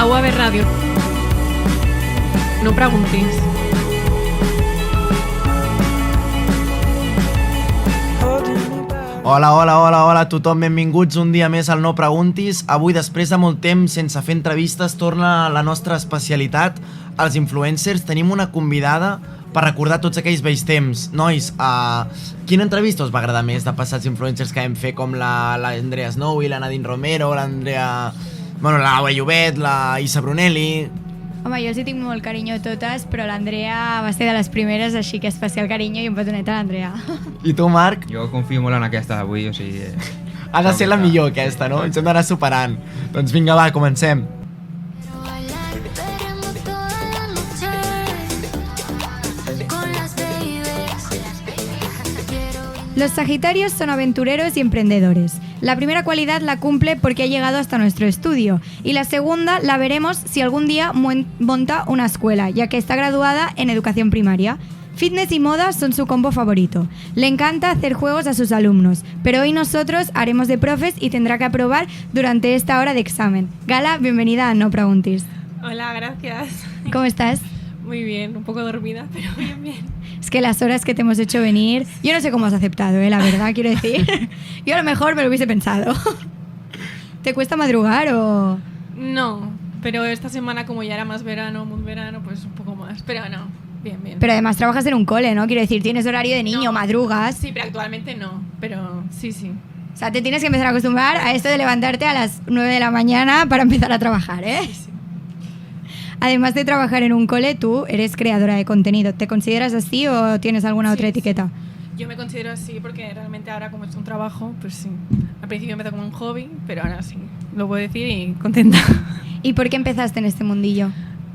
a UAB Ràdio. No preguntis. Hola a tothom, benvinguts un dia més al No Preguntis. Avui, després de molt temps sense fer entrevistes, torna la nostra especialitat, els influencers. Tenim una convidada per recordar tots aquells vells temps. Nois, quina entrevista us va agradar més de passats influencers que vam fer, com l'Andrea Snowy, la Nadine Romero, la Laura Llobet, la Isa Brunelli... Home, jo els hi tinc molt carinyo a totes, però l'Andrea va ser de les primeres, així que especial carinyo i un petonet a l'Andrea. I tu, Marc? Jo confio molt en aquesta d'avui, o sigui... Ha de ser la millor, aquesta, no? Ens hem d'anar superant. Doncs vinga, va, comencem. Los Sagitarios son aventureros y emprendedores. La primera cualidad la cumple porque ha llegado hasta nuestro estudio y la segunda la veremos si algún día monta una escuela, ya que está graduada en educación primaria. Fitness y moda son su combo favorito. Le encanta hacer juegos a sus alumnos, pero hoy nosotros haremos de profes y tendrá que aprobar durante esta hora de examen. Gala, bienvenida a No Preguntis. Hola, gracias. ¿Cómo estás? Muy bien, un poco dormida, pero bien. Es que las horas que te hemos hecho venir... Yo no sé cómo has aceptado, la verdad, quiero decir. Yo a lo mejor me lo hubiese pensado. ¿Te cuesta madrugar o...? No, pero esta semana como ya era más verano, muy verano, pues un poco más. Pero no, bien. Pero además trabajas en un cole, ¿no? Quiero decir, tienes horario de niño, no, madrugas. Sí, pero actualmente no, pero sí. O sea, te tienes que empezar a acostumbrar a esto de levantarte a las 9 de la mañana para empezar a trabajar, ¿eh? Sí. Además de trabajar en un cole, tú eres creadora de contenido. ¿Te consideras así o tienes alguna otra etiqueta? Yo me considero así porque realmente ahora como es un trabajo, pues sí. Al principio empezó como un hobby, pero ahora sí, lo puedo decir y contenta. ¿Y por qué empezaste en este mundillo?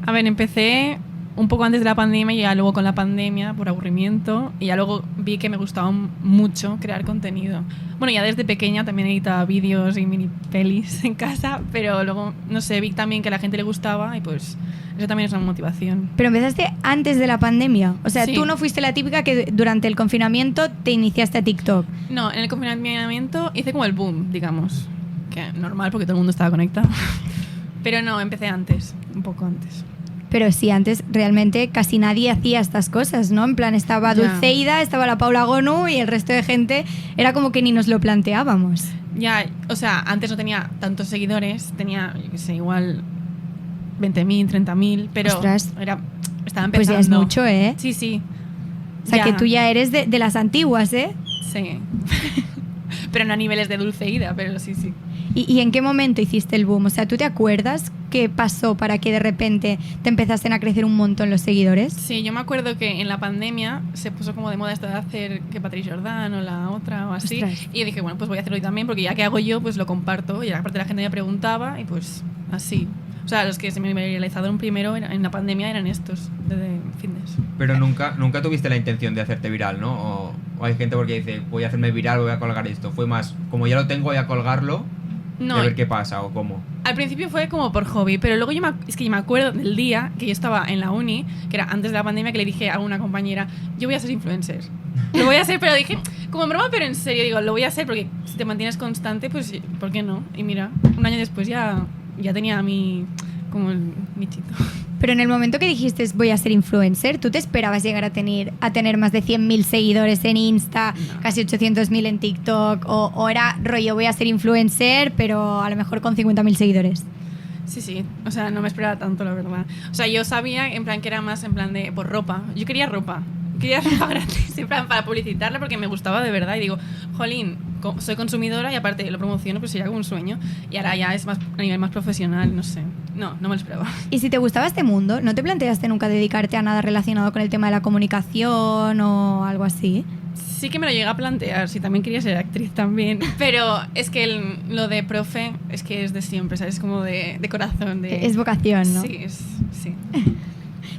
A ver, empecé un poco antes de la pandemia y ya luego con la pandemia por aburrimiento y ya luego vi que me gustaba mucho crear contenido. Bueno, ya desde pequeña también editaba vídeos y mini pelis en casa, pero luego, no sé, vi también que a la gente le gustaba y pues eso también es una motivación. Pero empezaste antes de la pandemia, o sea, Sí. tú no fuiste la típica que durante el confinamiento te iniciaste a TikTok. No, en el confinamiento hice como el boom, digamos, que normal porque todo el mundo estaba conectado. Pero no, empecé antes, un poco antes. Pero sí, antes realmente casi nadie hacía estas cosas, ¿no? En plan, estaba Ya. Dulceida, estaba la Paula Gonu y el resto de gente era como que ni nos lo planteábamos. Ya, o sea, antes no tenía tantos seguidores, tenía, yo qué sé, igual 20.000, 30.000, pero Ostras. estaba empezando. Pues ya es mucho, ¿eh? Sí. O sea, que tú ya eres de las antiguas, ¿eh? Sí. Pero no a niveles de Dulceida, pero sí. ¿Y en qué momento hiciste el boom? O sea, ¿tú te acuerdas qué pasó para que de repente te empezasen a crecer un montón los seguidores? Sí, yo me acuerdo que en la pandemia se puso como de moda esto de hacer que Patricia Jordan o la otra o así. Ostras. Y yo dije, bueno, pues voy a hacerlo yo también, porque ya que hago yo, pues lo comparto. Y aparte la gente me preguntaba y pues así. O sea, los que se me viralizaron primero en la pandemia eran estos, de fitness. Pero nunca tuviste la intención de hacerte viral, ¿no? O hay gente porque dice, voy a hacerme viral, voy a colgar esto. Fue más, como ya lo tengo, voy a colgarlo No, y a ver qué pasa o cómo. al principio fue como por hobby, pero luego yo me acuerdo del día que yo estaba en la uni, que era antes de la pandemia, que le dije a una compañera, yo voy a ser influencer. Lo voy a hacer, pero dije, como en broma, pero en serio, digo, lo voy a hacer porque si te mantienes constante, pues ¿por qué no? Y mira, un año después ya tenía como el nichito. Pero en el momento que dijiste voy a ser influencer, ¿tú te esperabas llegar a tener más de 100.000 seguidores en Insta, No. casi 800.000 en TikTok? O era rollo voy a ser influencer, pero a lo mejor con 50.000 seguidores? Sí, o sea, no me esperaba tanto, la verdad. O sea, yo sabía, en plan, que era más en plan de, por ropa. Yo quería ropa gratis, en plan, para publicitarla, porque me gustaba de verdad. Y digo, jolín, soy consumidora y aparte lo promociono, pues sería como un sueño. Y ahora ya es más a nivel más profesional, no sé. No me lo esperaba. Y si te gustaba este mundo, ¿no te planteaste nunca dedicarte a nada relacionado con el tema de la comunicación o algo así? Sí que me lo llegué a plantear, sí, también quería ser actriz también. Pero es que lo de profe es que es de siempre, ¿sabes? Como de corazón. Es vocación, ¿no? Sí, sí.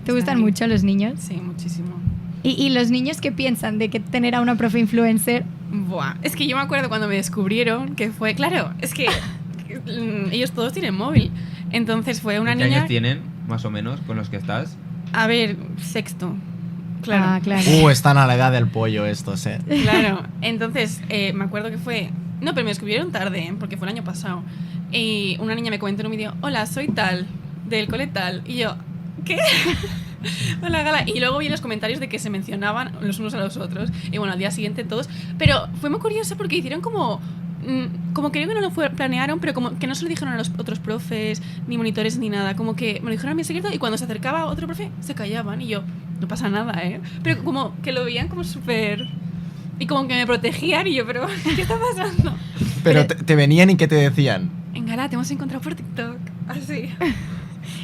¿Te gustan ahí. mucho los niños? Sí, muchísimo. ¿Y los niños qué piensan de que tener a una profe influencer? Buah, es que yo me acuerdo cuando me descubrieron que fue, claro, es que ellos todos tienen móvil. Entonces fue una ¿Qué niña... años tienen, más o menos, con los que estás? A ver, sexto. Claro. Ah, claro. Están a la edad del pollo estos, Claro. Entonces, me acuerdo que fue... No, pero me descubrieron tarde, porque fue el año pasado. Y una niña me comentó en un vídeo, hola, soy tal. del cole tal. Y yo, ¿qué? La gala. Y luego vi los comentarios de que se mencionaban los unos a los otros. Y bueno, al día siguiente todos. Pero fue muy curioso porque hicieron como creo que no lo planearon, pero como que no se lo dijeron a los otros profes, ni monitores, ni nada. Como que me lo dijeron a mí en secreto y cuando se acercaba otro profe, se callaban. Y yo, no pasa nada, ¿eh? Pero como que lo veían como súper... Y como que me protegían y yo, pero ¿qué está pasando? Pero te venían y ¿qué te decían? En gala te hemos encontrado por TikTok. Así.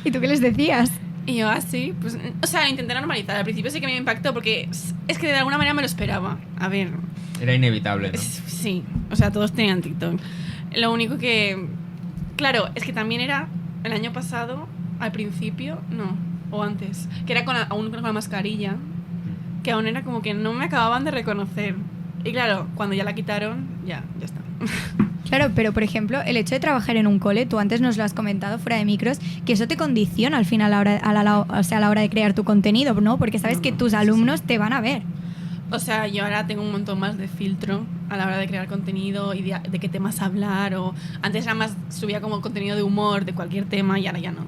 ¿Y tú qué les decías? Y yo, así, pues, o sea, intenté normalizar. Al principio sí que me impactó porque es que de alguna manera me lo esperaba. A ver. Era inevitable, ¿no? Sí, o sea, todos tenían TikTok. Lo único que, claro, es que también era el año pasado, al principio, no, o antes, que era aún con la mascarilla, que aún era como que no me acababan de reconocer. Y claro, cuando ya la quitaron, ya está. Claro, pero por ejemplo, el hecho de trabajar en un cole, tú antes nos lo has comentado fuera de micros, que eso te condiciona al final a la hora de crear tu contenido, ¿no? Porque sabes que tus alumnos te van a ver. O sea, yo ahora tengo un montón más de filtro a la hora de crear contenido y de qué temas hablar. O antes nada más subía como contenido de humor de cualquier tema y ahora ya no.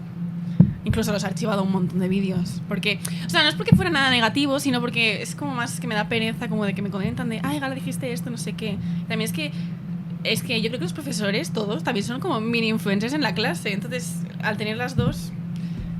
Incluso los he archivado un montón de vídeos. Porque, o sea, no es porque fuera nada negativo, sino porque es como más que me da pereza como de que me comentan de, ay, Gala, dijiste esto, no sé qué. También es que yo creo que los profesores, todos, también son como mini influencers en la clase. Entonces, al tener las dos...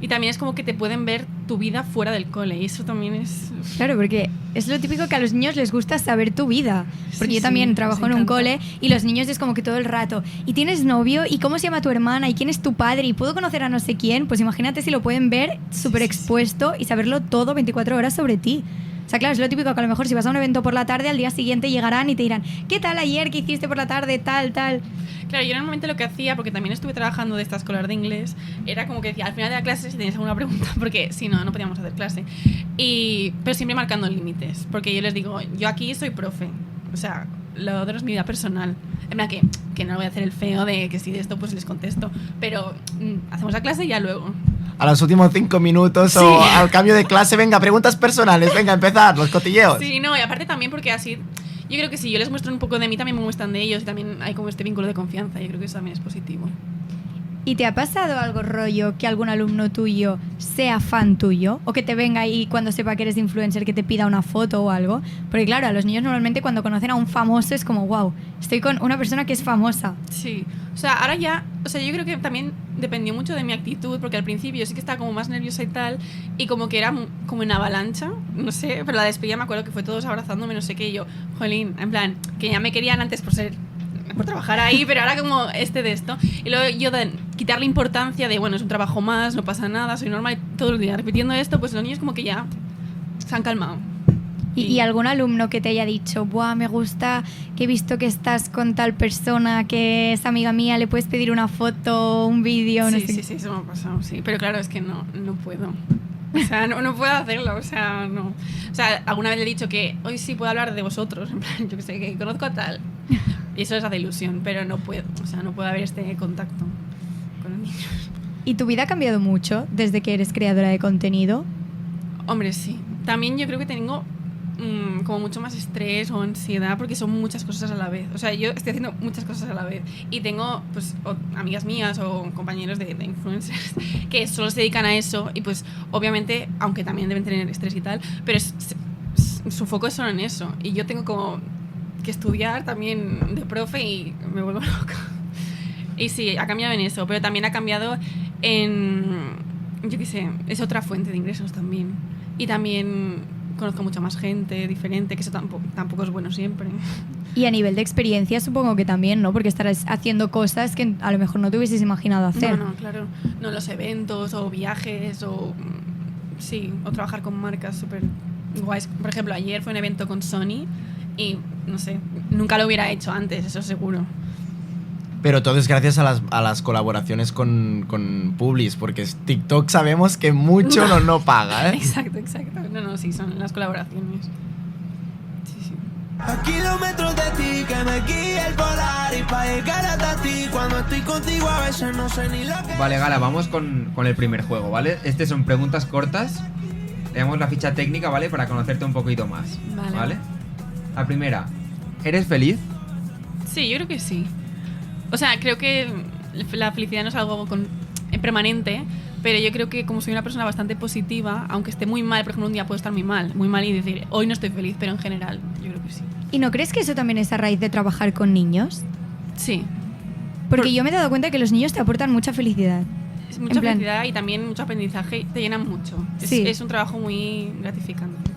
Y también es como que te pueden ver tu vida fuera del cole. Y eso también es... Claro, porque es lo típico que a los niños les gusta saber tu vida. Porque Sí, yo también sí, trabajo les en un encanta. cole y los niños es como que todo el rato. ¿Y tienes novio? ¿Y cómo se llama tu hermana? ¿Y quién es tu padre? ¿Y puedo conocer a no sé quién? Pues imagínate si lo pueden ver súper expuesto y saberlo todo 24 horas sobre ti. O sea, claro, es lo típico que a lo mejor si vas a un evento por la tarde, al día siguiente llegarán y te dirán, ¿qué tal ayer? ¿Qué hiciste por la tarde? Tal. Claro, yo normalmente lo que hacía, porque también estuve trabajando de esta escolar de inglés, era como que decía, al final de la clase si tenías alguna pregunta, porque si no, no podíamos hacer clase. Pero siempre marcando límites, porque yo les digo, yo aquí soy profe, o sea, lo otro es mi vida personal. En plan que no voy a hacer el feo de que si de esto pues les contesto, pero hacemos la clase y ya luego. A los últimos 5 minutos Sí. o al cambio de clase, venga, preguntas personales, venga, empezar, los cotilleos. Sí, no, y aparte también porque así, yo creo que si yo les muestro un poco de mí, también me muestran de ellos y también hay como este vínculo de confianza, yo creo que eso también es positivo. ¿Y te ha pasado algo rollo que algún alumno tuyo sea fan tuyo? O que te venga y cuando sepa que eres influencer que te pida una foto o algo. Porque claro, a los niños normalmente cuando conocen a un famoso es como, wow, estoy con una persona que es famosa. Sí, o sea, ahora ya, o sea, yo creo que también dependió mucho de mi actitud, porque al principio yo sí que estaba como más nerviosa y tal, y como que era como en avalancha, no sé, pero la despedida me acuerdo que fue todos abrazándome, no sé qué, y yo, jolín, en plan, que ya me querían antes por trabajar ahí, pero ahora como de esto. Y luego yo de quitarle importancia de, bueno, es un trabajo más, no pasa nada, soy normal, todo el día repitiendo esto, pues los niños como que ya se han calmado. ¿Y algún alumno que te haya dicho, buah, me gusta que he visto que estás con tal persona, que es amiga mía, le puedes pedir una foto, un vídeo, no sé qué? Sí, eso me ha pasado, sí. Pero claro, es que no puedo. O sea, no puedo hacerlo, o sea, no. O sea, alguna vez le he dicho que hoy sí puedo hablar de vosotros, en plan, yo que sé, que conozco a tal. Y eso les hace ilusión, pero no puedo. O sea, no puede haber este contacto con los niños. ¿Y tu vida ha cambiado mucho desde que eres creadora de contenido? Hombre, sí. También yo creo que tengo como mucho más estrés o ansiedad porque son muchas cosas a la vez. O sea, yo estoy haciendo muchas cosas a la vez y tengo pues amigas mías o compañeros de influencers que solo se dedican a eso y pues obviamente, aunque también deben tener estrés y tal, pero su foco es solo en eso y yo tengo como que estudiar también de profe y me vuelvo loca. Y sí, ha cambiado en eso, pero también ha cambiado en, yo qué sé, es otra fuente de ingresos también. Y también conozco mucha más gente diferente, que eso tampoco es bueno siempre. Y a nivel de experiencia supongo que también, ¿no? Porque estarás haciendo cosas que a lo mejor no te hubieses imaginado hacer. No, claro. No, los eventos o viajes o... Sí, o trabajar con marcas súper guays. Por ejemplo, ayer fue un evento con Sony y, no sé, nunca lo hubiera hecho antes, eso seguro. Pero todo es gracias a las colaboraciones con Publis, porque TikTok sabemos que mucho no paga, ¿eh? Exacto. No, sí, son las colaboraciones. Sí. A kilómetros de ti que me guía el polar y pa' llegar hasta ti cuando estoy contigo a veces no sé ni lo que... Vale, Gala, vamos con el primer juego, ¿vale? Este son preguntas cortas. Le damos la ficha técnica, ¿vale? Para conocerte un poquito más, ¿vale? La primera, ¿eres feliz? Sí, yo creo que sí. O sea, creo que la felicidad no es algo permanente, Pero yo creo que como soy una persona bastante positiva, aunque esté muy mal, por ejemplo, un día puedo estar muy mal y decir, hoy no estoy feliz, pero en general, yo creo que sí. ¿Y no crees que eso también es a raíz de trabajar con niños? Sí. Porque yo me he dado cuenta que los niños te aportan mucha felicidad. Es mucha En plan- felicidad y también mucho aprendizaje, te llenan mucho. Sí. Es un trabajo muy gratificante.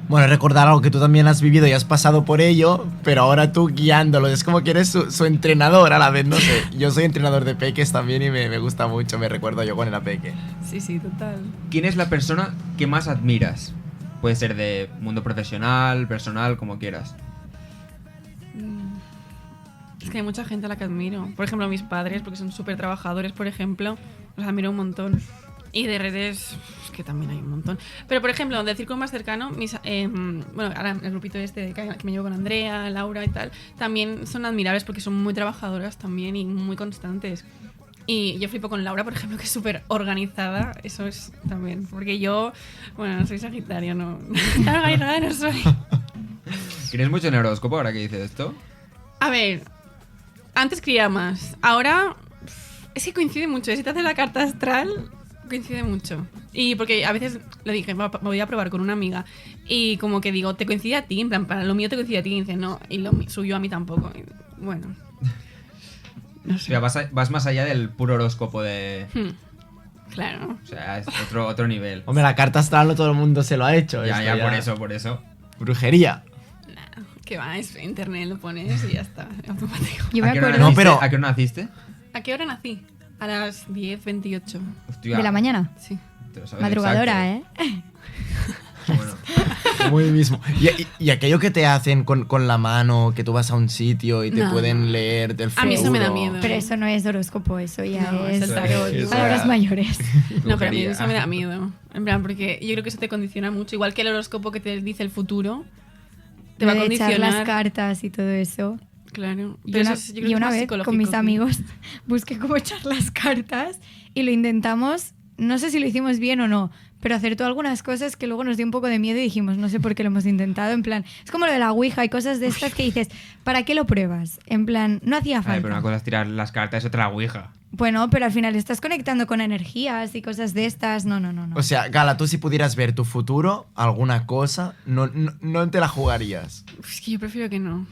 Bueno, recordar algo que tú también has vivido y has pasado por ello, pero ahora tú guiándolo. Es como que eres su entrenador a la vez, no sé. Yo soy entrenador de peques también y me gusta mucho, me recuerdo yo cuando era peque. Sí, total. ¿Quién es la persona que más admiras? Puede ser de mundo profesional, personal, como quieras. Es que hay mucha gente a la que admiro. Por ejemplo, mis padres, porque son súper trabajadores, por ejemplo, los admiro un montón. Y de redes, es que también hay un montón. Pero, por ejemplo, del círculo más cercano, bueno, ahora el grupito este que me llevo con Andrea, Laura y tal, también son admirables porque son muy trabajadoras también y muy constantes. Y yo flipo con Laura, por ejemplo, que es súper organizada. Eso es también. Porque yo, bueno, soy Sagitario, no. Tan organizada no soy. ¿Crees mucho en el horóscopo ahora que dices esto? A ver, antes creía más. Ahora es que coincide mucho. Si te haces la carta astral, coincide mucho. Y porque a veces le dije, me voy a probar con una amiga. Y como que digo, te coincide a ti. En plan, para lo mío te coincide a ti. Y dice, no, y lo suyo a mí tampoco. Y bueno. No O sé. sea, vas más allá del puro horóscopo de... Claro. O sea, es otro nivel. Hombre, la carta astral no todo el mundo se lo ha hecho. Ya, esto por eso. Brujería. Nah, que va, es internet, lo pones y ya está. Automático. Yo me ¿A qué hora acuerdo No, pero- ¿A qué hora naciste? ¿A qué hora nací? A las 10:28. Hostia, de la mañana. Sí. te lo sabes Madrugadora, exacto. ¿eh? Bueno, Muy mismo. Y aquello que te hacen con la mano, que tú vas a un sitio y te No, pueden no. leer del futuro. A mí eso me da miedo. Pero eso no es horóscopo, eso ya No, es es el tarot. Eso palabras era- mayores. No, pero a mí brujería. eso me da miedo. En plan, porque yo creo que eso te condiciona mucho. Igual que el horóscopo que te dice el futuro, te va a Lo de echar condicionar. las cartas y todo eso. Claro. Y Pero una, eso es- yo creo y que es una más vez psicológico, con mis sí. amigos busqué cómo echar las cartas y lo intentamos. No sé si lo hicimos bien o no, pero acertó algunas cosas que luego nos dio un poco de miedo y dijimos, no sé por qué lo hemos intentado. En plan, es como lo de la Ouija y cosas de estas que dices, ¿para qué lo pruebas? En plan, no hacía a ver, falta. pero una cosa es tirar las cartas y otra la ouija. Bueno, pero al final estás conectando con energías y cosas de estas. No. O sea, Gala, tú si pudieras ver tu futuro, alguna cosa, no te la jugarías. Es que yo prefiero que no.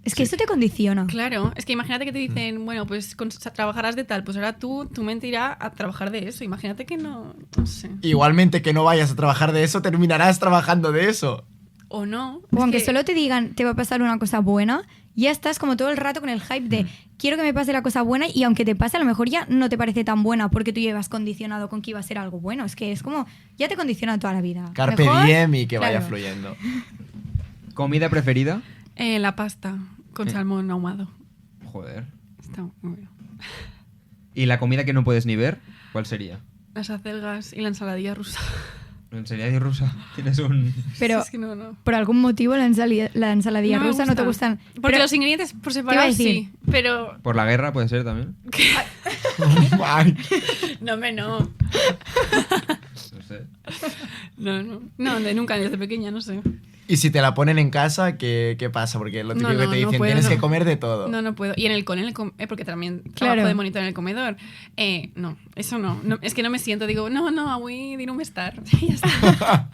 Es que eso te condiciona. Claro, es que imagínate que te dicen, bueno, pues trabajarás de tal, pues ahora tu mente irá a trabajar de eso. Imagínate que no sé. Igualmente que no vayas a trabajar de eso, terminarás trabajando de eso. O no. O es aunque que- solo te digan, te va a pasar una cosa buena, ya estás como todo el rato con el hype de quiero que me pase la cosa buena y aunque te pase, a lo mejor ya no te parece tan buena porque tú llevas condicionado con que iba a ser algo bueno. Es que es como, ya te condiciona toda la vida. Carpe Mejor, diem y que vaya claro. fluyendo. ¿Comida preferida? La pasta con salmón ahumado. Joder. Está muy bien. ¿Y la comida que no puedes ni ver? ¿Cuál sería? Las acelgas y la ensaladilla rusa. ¿En serio rusa? Tienes un... Pero Es que no. por algún motivo la ensaladilla No me rusa no te gusta. gustan. Porque Pero- los ingredientes por iba a separado decir. sí, pero ¿Por la guerra puede ser también? Ay, no. No sé. No, nunca desde pequeña, no sé. y si te la ponen en casa, ¿qué pasa? Porque lo típico No, que no, te no dicen, puedo, tienes no. que comer de todo. No puedo. Y en el porque también Claro. trabajo de monitor en el comedor. No, eso no. Es que no me siento, digo, no, avui dir un estar. Ya está.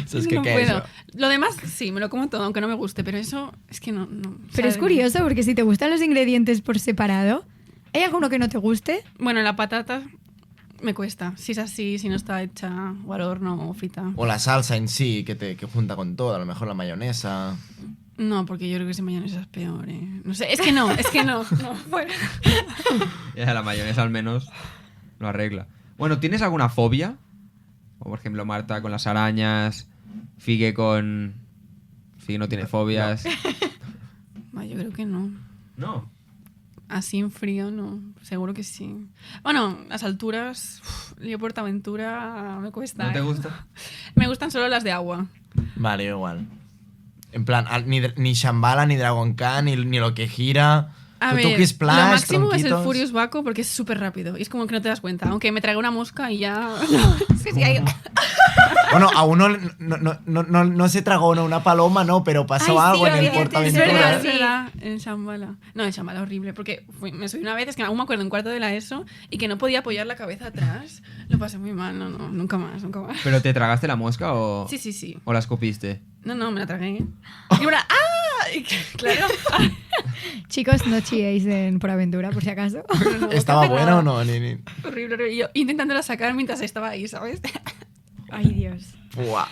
Eso es que no ¿qué puedo. eso? Lo demás sí, me lo como todo, aunque no me guste, pero eso es que no. Pero es curioso porque si te gustan los ingredientes por separado, ¿hay alguno que no te guste? Bueno, la patata me cuesta. Si es así, si no está hecha o al horno o frita. O la salsa en sí, que junta con todo. A lo mejor la mayonesa. No, porque yo creo que esa mayonesa es peor, No sé, es que no. No, fuera. Ya la mayonesa al menos lo arregla. Bueno, ¿tienes alguna fobia? O por ejemplo, Marta con las arañas, Figue no tiene fobias. Yo creo que no. No. Así en frío, no. Seguro que sí. Bueno, las alturas, yo Portaventura me cuesta. ¿No te gusta? Me gustan solo las de agua. Vale, igual. En plan, ni Shambhala, ni Dragon Khan, ni lo que gira. A ver, Tutuki Splash, lo máximo es tronquitos. el Furious Baco porque es súper rápido. Y es como que no te das cuenta. Aunque me traiga una mosca y ya... es que sí hay... Bueno, a uno no se tragó una paloma, no, pero pasó Ay, sí, algo en el es Portaventura. verdad, Es verdad, en Shambhala. No, en Shambhala horrible, porque me subí una vez, es que aún me acuerdo en cuarto de la ESO, y que no podía apoyar la cabeza atrás. Lo pasé muy mal, no, nunca más. ¿Pero te tragaste la mosca o...? Sí. ¿O la escupiste? No, me la tragué. Y una, ¡ah! Y claro. Chicos, no chilléis en Por Aventura, por si acaso. ¿Estaba buena o no? Horrible. Y yo intentándola sacar mientras estaba ahí, ¿sabes? Ay, Dios. Buah.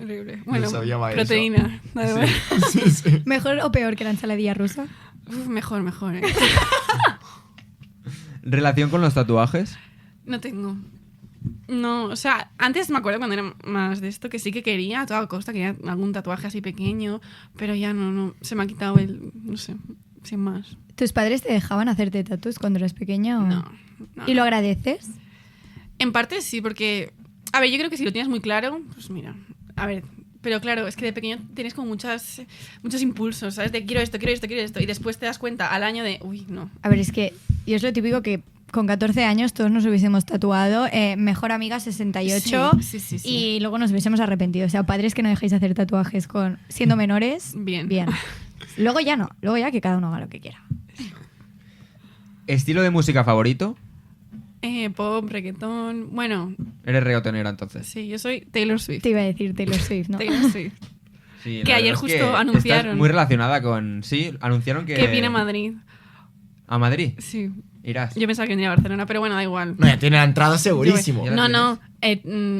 Horrible. Bueno, sabía más proteína. Da igual. Sí. ¿Mejor o peor que la ensaladilla rusa? Uf, mejor. ¿Relación con los tatuajes? No tengo. No, o sea, antes me acuerdo cuando era más de esto que sí que quería a toda costa, quería algún tatuaje así pequeño, pero ya no, se me ha quitado no sé, sin más. ¿Tus padres te dejaban hacerte tatuos cuando eras pequeña? O... No. ¿Y lo agradeces? En parte sí, porque, a ver, yo creo que si lo tienes muy claro, pues mira, a ver, pero claro, es que de pequeño tienes como muchos impulsos, ¿sabes? De quiero esto, y después te das cuenta al año de, uy, no. A ver, es que yo es lo típico que con 14 años todos nos hubiésemos tatuado Mejor Amiga 68 Sí. y luego nos hubiésemos arrepentido. O sea, padres que no dejéis hacer tatuajes siendo menores, Bien. Luego ya no, luego ya que cada uno haga lo que quiera. ¿Estilo de música favorito? Pop, reggaetón, bueno, ¿Eres reggaetonera entonces? sí, yo soy Taylor Swift. Te iba a decir Taylor Swift, ¿no? Taylor Swift. Sí, Que la ayer verdad es justo que anunciaron. estás muy relacionada con... Sí, anunciaron que... Que viene a Madrid. ¿A Madrid? Sí. Irás. Yo pensaba que venía a Barcelona, pero bueno, da igual. No, ya tiene la entrada segurísimo. Ya la No,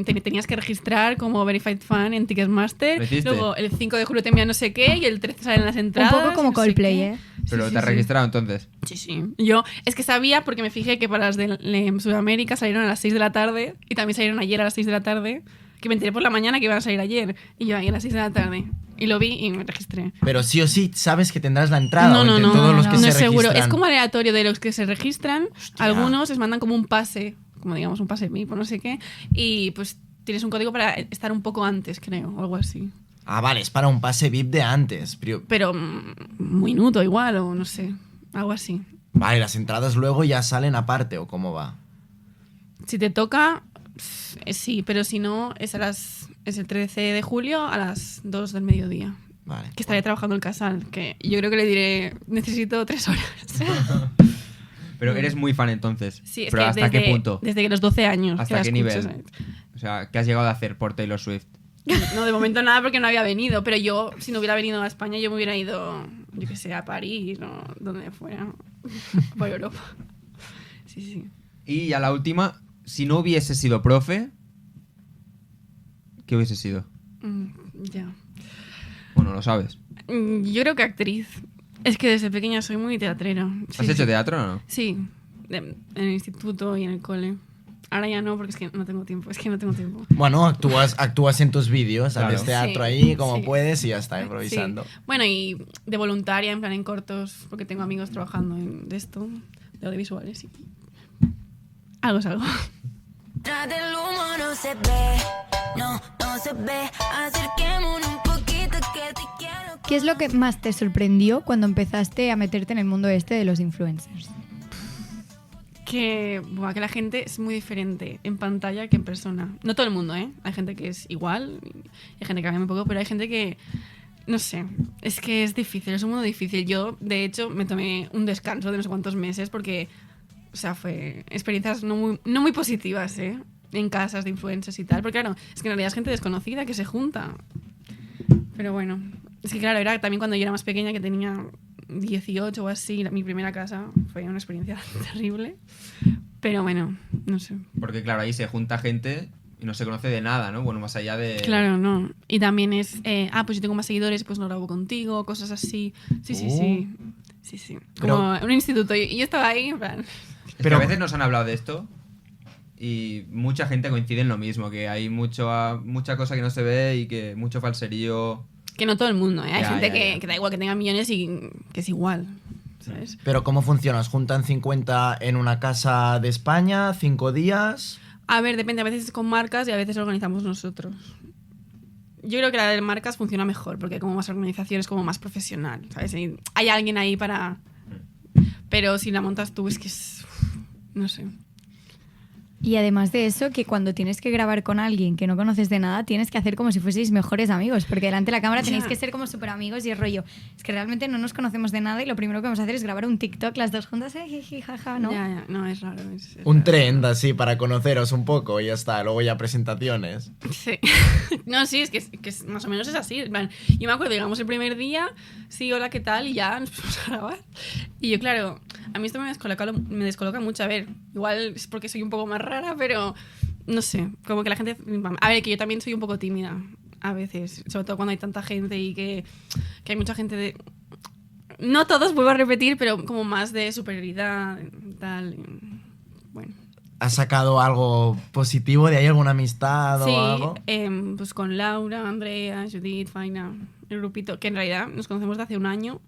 tenías que registrar como Verified Fan en Ticketmaster. ¿Lo hiciste? Luego el 5 de julio te envían no sé qué y el 13 salen las Un entradas. poco como no sé Coldplay, qué. ¿eh? Pero Sí, te has sí. registrado entonces. Sí. Yo es que sabía porque me fijé que para las de Sudamérica salieron a las 6 de la tarde y también salieron ayer a las 6 de la tarde. Que me enteré por la mañana que iban a salir ayer. Y yo ahí a las 6 de la tarde. Y lo vi y me registré. Pero sí o sí sabes que tendrás la entrada. No, o no, entre no. todos los que No se es seguro. registran. Es como aleatorio de los que se registran. Hostia. Algunos les mandan como un pase, como digamos un pase VIP o no sé qué. Y pues tienes un código para estar un poco antes, creo, o algo así. Ah, vale, es para un pase VIP de antes. Pero un minuto igual, o no sé. Algo así. Vale, las entradas luego ya salen aparte, ¿o cómo va? Si te toca, sí, pero si no, es el 13 de julio a las 2 del mediodía. Vale. Que estaré trabajando en Casal, que yo creo que le diré, necesito 3 horas. Pero eres muy fan entonces. Sí, es ¿Pero que hasta qué punto? Desde los 12 años. ¿Hasta que la qué escucho, nivel? ¿sabes? O sea, ¿qué has llegado a hacer por Taylor Swift? No, de momento nada porque no había venido, pero yo, si no hubiera venido a España, yo me hubiera ido, yo qué sé, a París o donde fuera, por Europa. Sí. Y ya la última, si no hubiese sido profe, ¿qué hubiese sido? Ya. Bueno, lo sabes. Yo creo que actriz. Es que desde pequeña soy muy teatrera. Sí, ¿Has hecho sí. teatro o no? Sí, en el instituto y en el cole. Ahora ya no, porque es que no tengo tiempo. Bueno, actúas en tus vídeos, Claro. haces teatro Sí, ahí como sí. puedes y ya está, improvisando. Sí. Bueno, y de voluntaria, en plan en cortos, porque tengo amigos trabajando de esto, de audiovisuales. Y algo es algo. Tras del humo no se ve, no se ve. Acerquémonos un poquito que te quiero. ¿Qué es lo que más te sorprendió cuando empezaste a meterte en el mundo este de los influencers? Que la gente es muy diferente en pantalla que en persona. No todo el mundo, ¿eh? Hay gente que es igual, y hay gente que cambia un poco, pero hay gente que, no sé, es que es difícil, es un mundo difícil. Yo, de hecho, me tomé un descanso de no sé cuántos meses porque, o sea, fue experiencias no muy positivas, ¿eh? En casas de influencers y tal, porque claro, es que en realidad es gente desconocida que se junta. Pero bueno, es que claro, era también cuando yo era más pequeña, que tenía 18 o así, mi primera casa fue una experiencia terrible. Pero bueno, no sé. Porque claro, ahí se junta gente y no se conoce de nada, ¿no? Bueno, más allá de... Claro, no. Y también es, pues yo tengo más seguidores, pues no grabo contigo, cosas así. Sí. Como Pero- un instituto. Y yo estaba ahí, en plan... Es que Pero- a veces nos han hablado de esto y mucha gente coincide en lo mismo, que hay mucha cosa que no se ve y que mucho falserío... Que no todo el mundo, ¿eh? Hay Ya, gente ya. que da igual que tenga millones y que es igual, ¿sabes? Pero ¿cómo funciona? ¿Os juntan 50 en una casa de España, 5 días? A ver, depende. A veces es con marcas y a veces lo organizamos nosotros. Yo creo que la de marcas funciona mejor porque como más organización es como más profesional, ¿sabes? Y hay alguien ahí para... Pero si la montas tú es que es... no sé. Y además de eso, que cuando tienes que grabar con alguien que no conoces de nada, tienes que hacer como si fueseis mejores amigos, porque delante de la cámara tenéis que ser como súper amigos y es rollo. Es que realmente no nos conocemos de nada y lo primero que vamos a hacer es grabar un TikTok las dos juntas, jiji, jaja, ¿no? Ya, no, es raro. Es Un raro. trend así para conoceros un poco y ya está. Luego ya presentaciones. Sí. No, sí, es que más o menos es así. En plan, yo me acuerdo, llegamos el primer día, sí, hola, ¿qué tal? Y ya nos pusimos a grabar. Y yo, claro, a mí esto me descoloca mucho. A ver, igual es porque soy un poco más rara, pero no sé, como que la gente... A ver, que yo también soy un poco tímida a veces, sobre todo cuando hay tanta gente y que hay mucha gente de... No todos, vuelvo a repetir, pero como más de superioridad, tal. Bueno. ¿Has sacado algo positivo de ahí? ¿Alguna amistad Sí, o algo? pues con Laura, Andrea, Judith, Faina, el grupito, que en realidad nos conocemos de hace un año,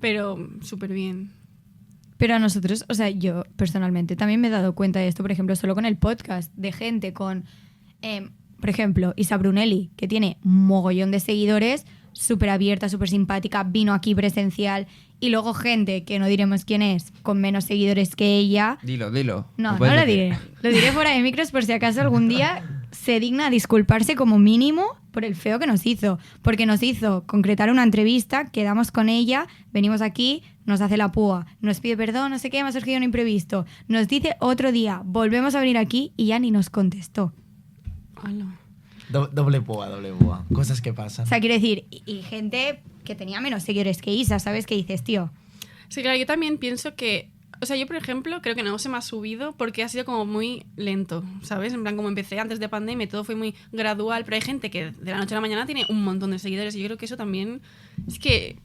pero súper bien. Pero a nosotros, o sea, yo personalmente también me he dado cuenta de esto, por ejemplo, solo con el podcast, de gente con, por ejemplo, Isa Brunelli, que tiene mogollón de seguidores, súper abierta, súper simpática, vino aquí presencial, y luego gente, que no diremos quién es, con menos seguidores que ella. Dilo. No, no puedes lo decir. diré. Lo diré fuera de micros por si acaso algún día se digna a disculparse como mínimo por el feo que nos hizo. Porque nos hizo concretar una entrevista, quedamos con ella, venimos aquí, nos hace la púa, nos pide perdón, no sé qué, me ha surgido un imprevisto. Nos dice otro día, volvemos a venir aquí y ya ni nos contestó. Hola. Doble púa. Cosas que pasan. O sea, quiero decir, y gente que tenía menos seguidores que Isa, ¿sabes qué dices, tío? Sí, claro, yo también pienso que... O sea, yo, por ejemplo, creo que no se me ha subido porque ha sido como muy lento, ¿sabes? En plan, como empecé antes de pandemia, todo fue muy gradual, pero hay gente que de la noche a la mañana tiene un montón de seguidores y yo creo que eso también... Es que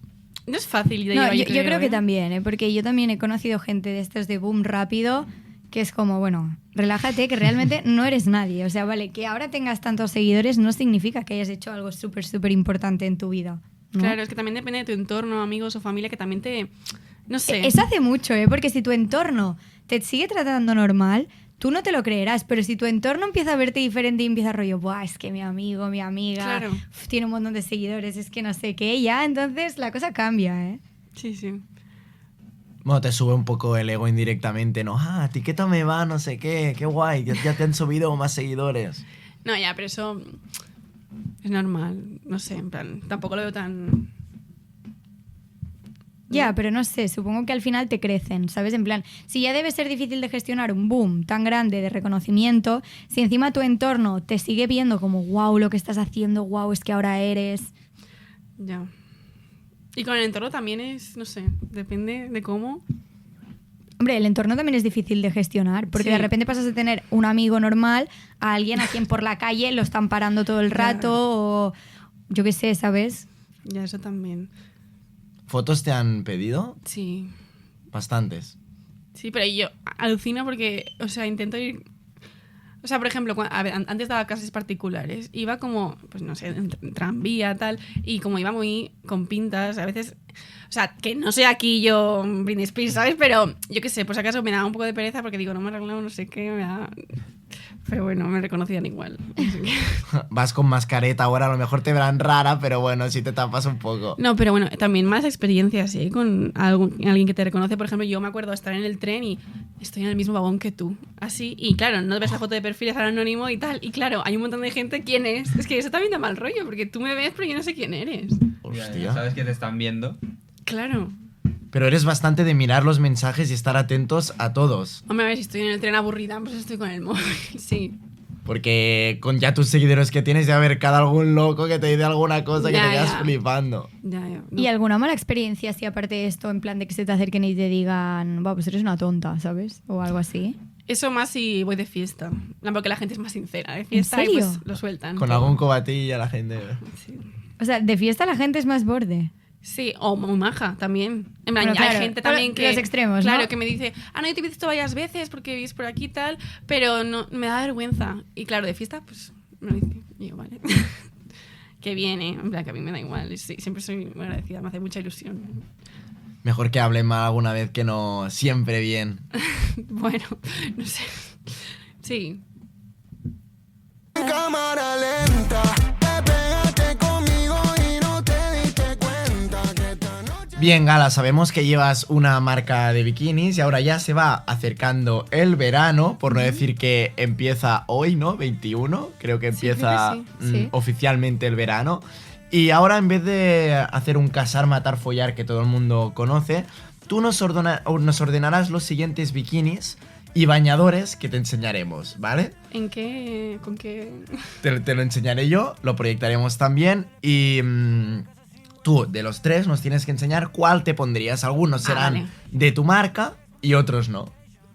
no es fácil de No, llevar, yo creo que también, ¿eh? Porque yo también he conocido gente de estos de boom rápido que es como, bueno, relájate, que realmente no eres nadie. O sea, vale, que ahora tengas tantos seguidores no significa que hayas hecho algo súper, súper importante en tu vida, ¿no? Claro, es que también depende de tu entorno, amigos o familia, que también te... No sé. Eso hace mucho, ¿eh? Porque si tu entorno te sigue tratando normal, tú no te lo creerás, pero si tu entorno empieza a verte diferente y empieza rollo, buah, es que mi amigo, mi amiga Claro. tiene un montón de seguidores, es que no sé qué, ya, entonces la cosa cambia, ¿eh? Sí, sí. Bueno, te sube un poco el ego indirectamente, ¿no? Ah, a ti qué tal me va, no sé qué guay, ya te han subido más seguidores. No, ya, pero eso es normal. No sé, en plan, tampoco lo veo tan... Ya, pero no sé, supongo que al final te crecen, ¿sabes? En plan, si ya debe ser difícil de gestionar un boom tan grande de reconocimiento, si encima tu entorno te sigue viendo como, wow, lo que estás haciendo, wow, es que ahora eres... Ya. Y con el entorno también es, no sé, depende de cómo... Hombre, el entorno también es difícil de gestionar, porque Sí. de repente pasas de tener un amigo normal a alguien a quien por la calle lo están parando todo el rato o yo qué sé, ¿sabes? Ya, eso también. ¿Fotos te han pedido? Sí. Bastantes. Sí, pero yo alucino porque, o sea, intento ir... O sea, por ejemplo, a ver, antes daba clases particulares, iba como, pues no sé, en tranvía, tal, y como iba muy con pintas, a veces... O sea, que no sé aquí yo Britney Spears, ¿sabes? Pero yo qué sé, pues acaso me daba un poco de pereza porque digo, no me he arreglado, no sé qué, me da... Pero bueno, me reconocían igual. Así que... Vas con mascareta ahora, a lo mejor te verán rara, pero bueno, si te tapas un poco. No, pero bueno, también más experiencias, ¿eh? Con alguien que te reconoce. Por ejemplo, yo me acuerdo de estar en el tren y estoy en el mismo vagón que tú. Así, y claro, no ves la foto de perfil, es anónimo y tal. Y claro, hay un montón de gente, ¿quién es? Es que eso también da mal rollo, porque tú me ves, pero yo no sé quién eres. Ya Hostia. sabes que te están viendo. Claro. Pero eres bastante de mirar los mensajes y estar atentos a todos. Hombre, a ver, si estoy en el tren aburrida, pues estoy con el móvil, sí. Porque con ya tus seguidores que tienes, ya ver cada algún loco que te dice alguna cosa que Ya, te quedas ya. flipando. Ya, ya. No. ¿Y alguna mala experiencia así aparte de esto, en plan de que se te acerquen y te digan, va, pues eres una tonta, ¿sabes? O algo así. Eso más si voy de fiesta. No, porque la gente es más sincera. De fiesta serio? y pues lo sueltan. Con todo. algún cobatilla la gente... Sí. O sea, de fiesta la gente es más borde. Sí, o muy maja también. En plan, Bueno, ya hay claro, gente también que... los extremos, Claro, ¿no? que me dice, no, yo te he visto varias veces porque vivís por aquí y tal, pero no, me da vergüenza. Y claro, de fiesta, pues me lo dice. Y yo, vale. Que viene, en plan, que a mí me da igual. Sí, siempre soy muy agradecida, me hace mucha ilusión. Mejor que hablen mal alguna vez que no siempre bien. Bueno, no sé. Sí. Cámara lenta, te pegaste conmigo y no te diste cuenta que esta noche... Bien, Gala, sabemos que llevas una marca de bikinis y ahora ya se va acercando el verano, por no decir que empieza hoy, ¿no? 21, creo que empieza creo que sí. oficialmente el verano. Y ahora, en vez de hacer un casar, matar, follar que todo el mundo conoce, tú nos ordenarás los siguientes bikinis y bañadores que te enseñaremos, ¿vale? ¿En qué? ¿Con qué? Te lo enseñaré yo, lo proyectaremos también y tú, de los tres, nos tienes que enseñar cuál te pondrías. Algunos serán vale. de tu marca y otros no,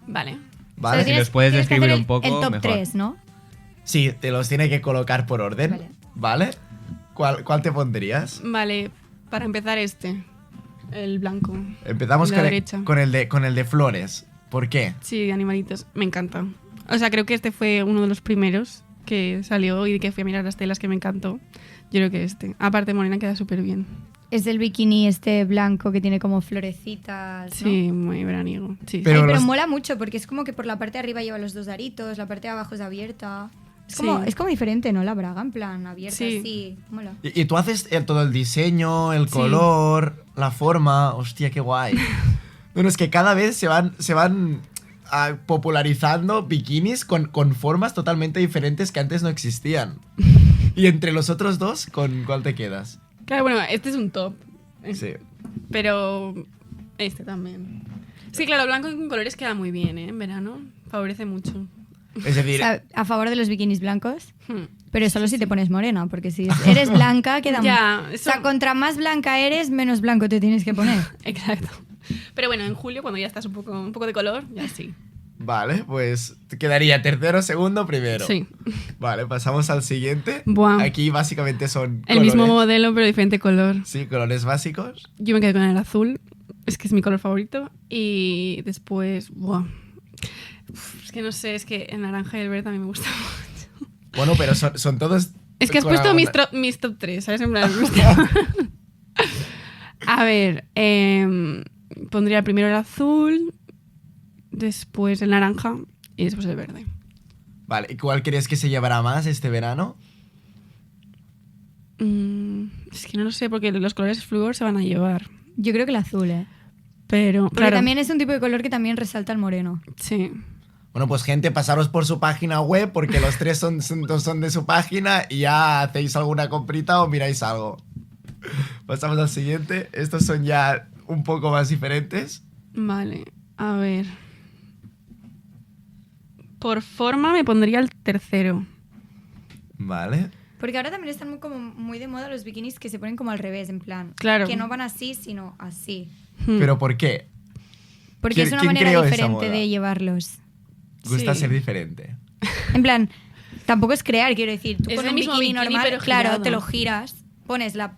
Vale. ¿vale? Si los puedes tienes que describir hacer un poco, el top mejor. 3, ¿no? Sí, te los tiene que colocar por orden, ¿vale? ¿Cuál te pondrías? Vale, para empezar el blanco. Empezamos La derecha. con el de flores. ¿Por qué? Sí, de animalitos, me encanta. O sea, creo que este fue uno de los primeros que salió y que fui a mirar las telas que me encantó. Yo creo que Aparte, morena queda súper bien. Es el bikini blanco que tiene como florecitas, ¿no? Sí, muy veraniego. Sí, Pero Pero los- mola mucho porque es como que por la parte de arriba lleva los dos aritos, la parte de abajo es abierta. Es Sí. como diferente, ¿no? La braga, en plan, abierta, Sí. así. Mola. Y tú haces todo el diseño, el Sí. color, la forma. Hostia, qué guay. Bueno, es que cada vez se van popularizando bikinis con formas totalmente diferentes que antes no existían. Y entre los otros dos, ¿con cuál te quedas? Claro, bueno, este es un top. Sí. Pero este también. Sí, claro, blanco con colores queda muy bien, ¿eh? En verano. Favorece mucho. Es O decir, sea, a favor de los bikinis blancos, Hmm. pero solo si te pones morena, porque si eres blanca, queda Ya, O eso- sea, contra más blanca eres, menos blanco te tienes que poner. Exacto. Pero bueno, en julio, cuando ya estás un poco de color, ya sí. vale, pues te quedaría tercero, segundo, primero. Sí. Vale, pasamos al siguiente. Buah. Aquí básicamente son El mismo colores. modelo, pero diferente color. Sí, colores básicos. Yo me quedé con el azul. Es que es mi color favorito. Y después, buah. Es que no sé, es que el naranja y el verde también me gustan mucho. Bueno, pero son todos... Es que has con puesto alguna- mis top 3, ¿sabes? En plan, a ver, pondría primero el azul, después el naranja y después el verde. Vale, ¿y cuál crees que se llevará más este verano? Es que no lo sé, porque los colores flúor se van a llevar. Yo creo que el azul, ¿eh? Pero, Porque claro, también es un tipo de color que también resalta el moreno. sí. Bueno, pues gente, pasaros por su página web porque los tres son de su página y ya hacéis alguna comprita o miráis algo. Pasamos al siguiente. Estos son ya un poco más diferentes. Vale, a ver. Por forma me pondría el tercero. Vale. Porque ahora también están como muy de moda los bikinis que se ponen como al revés, en plan. Claro. Que no van así, sino así. ¿Pero por qué? Porque ¿Quién- es una quién manera creó esa diferente moda? de llevarlos. Gusta Sí. ser diferente. En plan, tampoco es crear, quiero decir. Tú Es con el un mismo bikini bikini, normal, pero claro, girado. te lo giras, pones la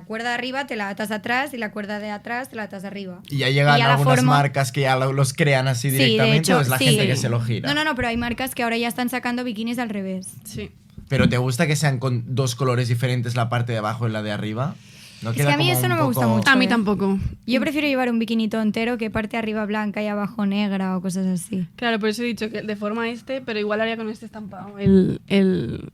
cuerda de arriba, te la atas atrás y la cuerda de atrás te la atas de arriba. Y ya llegan Y ya la algunas forma- marcas que ya los crean así Sí, directamente de hecho, o es la sí. gente que se lo gira. No, pero hay marcas que ahora ya están sacando bikinis al revés. Sí. ¿Pero te gusta que sean con dos colores diferentes la parte de abajo y la de arriba? ¿No Es que queda a mí como eso un no me gusta poco- mucho. A mí tampoco. Yo prefiero llevar un bikinito entero que parte arriba blanca y abajo negra o cosas así. Claro, por eso he dicho que de forma pero igual haría con este estampado, el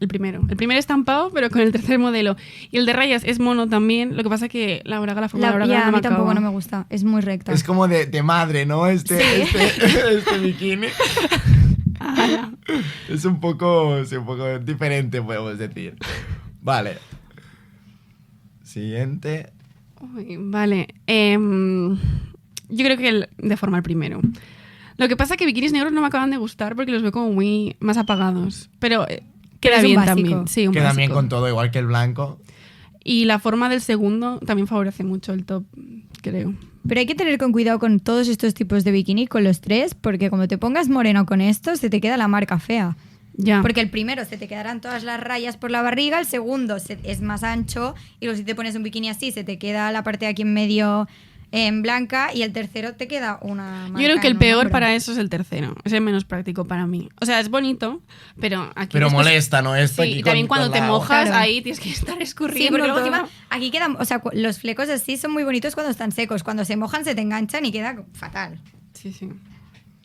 primero. El primer estampado, pero con el tercer modelo. Y el de rayas es mono también, lo que pasa que la forma de la braga Ya, no a me mí tampoco acaba. no me gusta, es muy recta. Es como de madre, ¿no? Este bikini. Es un poco diferente, podemos decir. Vale. Siguiente. Uy, vale. Yo creo que el de forma el primero. Lo que pasa es que bikinis negros no me acaban de gustar porque los veo como muy más apagados. Pero queda es un bien básico. también. Sí, un Queda bien básico. con todo, igual que el blanco. Y la forma del segundo también favorece mucho el top, creo. Pero hay que tener con cuidado con todos estos tipos de bikini, con los tres, porque como te pongas moreno con esto, se te queda la marca fea. Ya. Porque el primero se te quedarán todas las rayas por la barriga, el segundo es más ancho y luego si te pones un bikini así se te queda la parte de aquí en medio en blanca y el tercero te queda una marca Yo creo que en el un peor hombro. para eso es el tercero. Es el menos práctico para mí. O sea, es bonito, pero aquí... Pero después- molesta, ¿no? Esto Sí, aquí y también con cuando te la- mojas, Claro. ahí tienes que estar Sí, escurriendo porque luego todo. encima aquí quedan, o sea, los flecos así son muy bonitos cuando están secos, cuando se mojan se te enganchan y queda fatal. Sí, sí.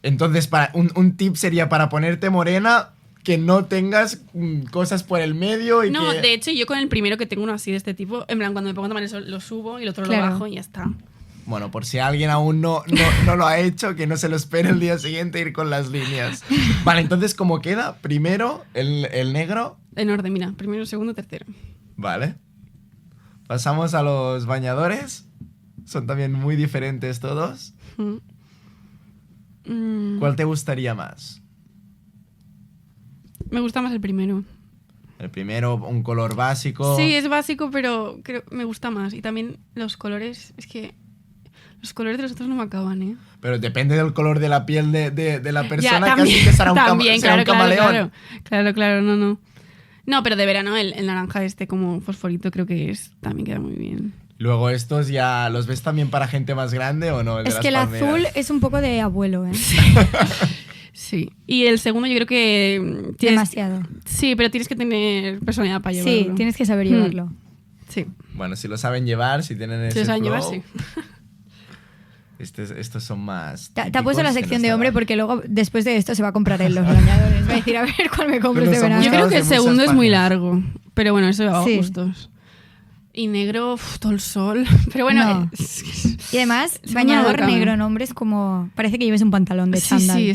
Entonces, un tip sería para ponerte morena que no tengas cosas por el medio y No, que... de hecho, yo con el primero que tengo uno así de este tipo, en plan, cuando me pongo a tomar el sol, lo subo y el otro Claro. lo bajo y ya está. Bueno, por si alguien aún no lo ha hecho, que no se lo espere el día siguiente ir con las líneas. Vale, entonces, ¿cómo queda? Primero, el negro. En orden, mira. Primero, segundo, tercero. Vale. Pasamos a los bañadores. Son también muy diferentes todos. ¿Cuál te gustaría más? Me gusta más el primero. El primero, un color básico. Sí, es básico, pero creo me gusta más. Y también los colores, es que los colores de los otros no me acaban, ¿eh? Pero depende del color de la piel de la persona, también, casi que será un, también, será un camaleón. Claro, no. No, pero de verano el naranja este como fosforito creo que también queda muy bien. Luego estos ya los ves también para gente más grande o no. Es que el azul es un poco de abuelo, ¿eh? Sí. Y el segundo yo creo que... Demasiado. Sí, pero tienes que tener personalidad para llevarlo. Sí, tienes que saber llevarlo. Sí. Bueno, si lo saben llevar, si tienen ese Si lo saben flow, llevar, sí. Estos son más Te ha puesto la típicos que sección no de hombre estaban. porque luego, después de esto, se va a con él los bañadores. Va a decir, a ver cuál me compro Pero este somos verano. Yo creo que el de muchas segundo es muy páginas. largo. Pero bueno, eso va a Sí. gustos. Y negro, todo el sol. Pero bueno, No. Y además, Es bañador una locura. negro en hombre es como... Parece que lleves un pantalón de sí, chándal. sí,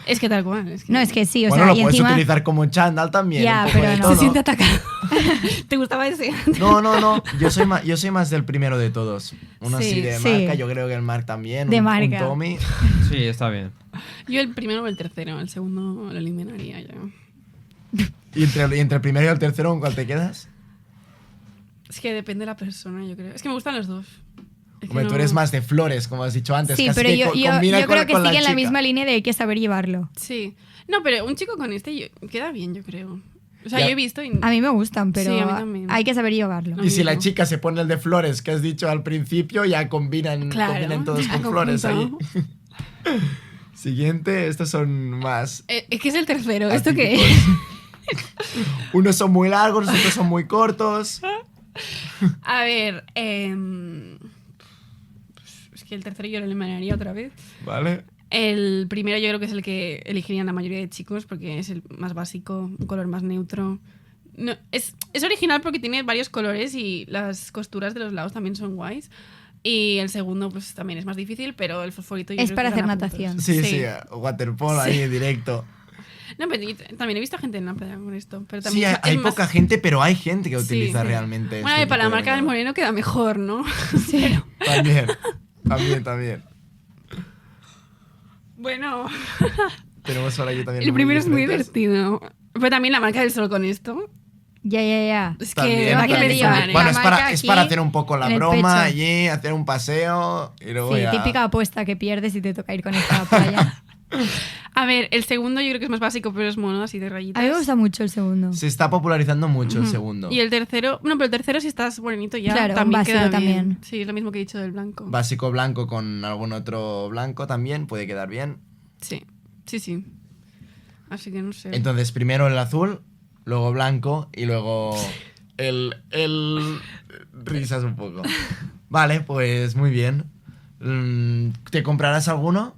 es que tal cual. Es que No, es que sí, o Bueno, sea, lo y puedes encima... utilizar como chándal también. Ya, un poco pero de no. todo. se siente atacado. ¿Te gustaba ese? No. Yo soy más del primero de todos. Uno Sí, así de sí. marca, yo creo que el Marc también. De un marca. Tommy. Sí, está bien. Yo el primero o el tercero. El segundo lo eliminaría ya. Y entre el primero y el tercero, ¿con cuál te quedas? Es que depende de la persona, yo creo. Es que me gustan los dos. Es que Hombre, tú no- eres más de flores, como has dicho antes. Sí, casi pero que yo combina creo que con sigue en la chica. misma línea de hay que saber llevarlo. Sí. No, pero un chico con este queda bien, yo creo. O sea, Ya. yo he visto y... A mí me gustan, pero Sí, a mí también. hay que saber llevarlo. Y si la mismo. chica se pone el de flores que has dicho al principio, ya combinan todos ya con flores ahí. conjunto. Siguiente, estos son más. Es que es el tercero. ¿Esto qué es? atípicos. Unos son muy largos, los otros son muy cortos. A ver, es que el tercero yo lo eliminaría otra vez. ¿Vale? El primero yo creo que es el que elegirían la mayoría de chicos porque es el más básico, un color más neutro. No, es original porque tiene varios colores y las costuras de los lados también son guays. Y el segundo pues también es más difícil, pero el fosforito yo Es creo para que hacer gana puntos. natación. Sí, waterpolo ahí en directo. No, pero yo también he visto gente en la playa con esto. Pero Sí, también hay es más- poca gente, pero hay gente que Sí, utiliza sí. realmente. Bueno, este para la tipo de marca del bañador. moreno queda mejor, ¿no? Sí. También. Bueno, Tenemos ahora yo también. el primero es muy diferentes. divertido. Pero también la marca del sol con esto. Ya. Es También, que hay que también. pensar, ¿eh? Bueno, La es para, marca es aquí, para hacer un poco la en el broma pecho. allí, hacer un paseo y luego Sí, ya. típica apuesta que pierdes y te toca ir con esta a la playa. A ver, el segundo yo creo que es más básico, pero es mono, así de rayitas. A mí me gusta mucho el segundo. Se está popularizando mucho el Ujú. segundo. Y el tercero, no, pero el tercero si estás morenito ya Claro, también básico queda también. bien. Sí, es lo mismo que he dicho del blanco. Básico blanco con algún otro blanco también puede quedar bien. Sí. Así que no sé. Entonces, primero el azul, luego blanco y luego el risas un poco. Vale, pues muy bien. ¿Te comprarás alguno?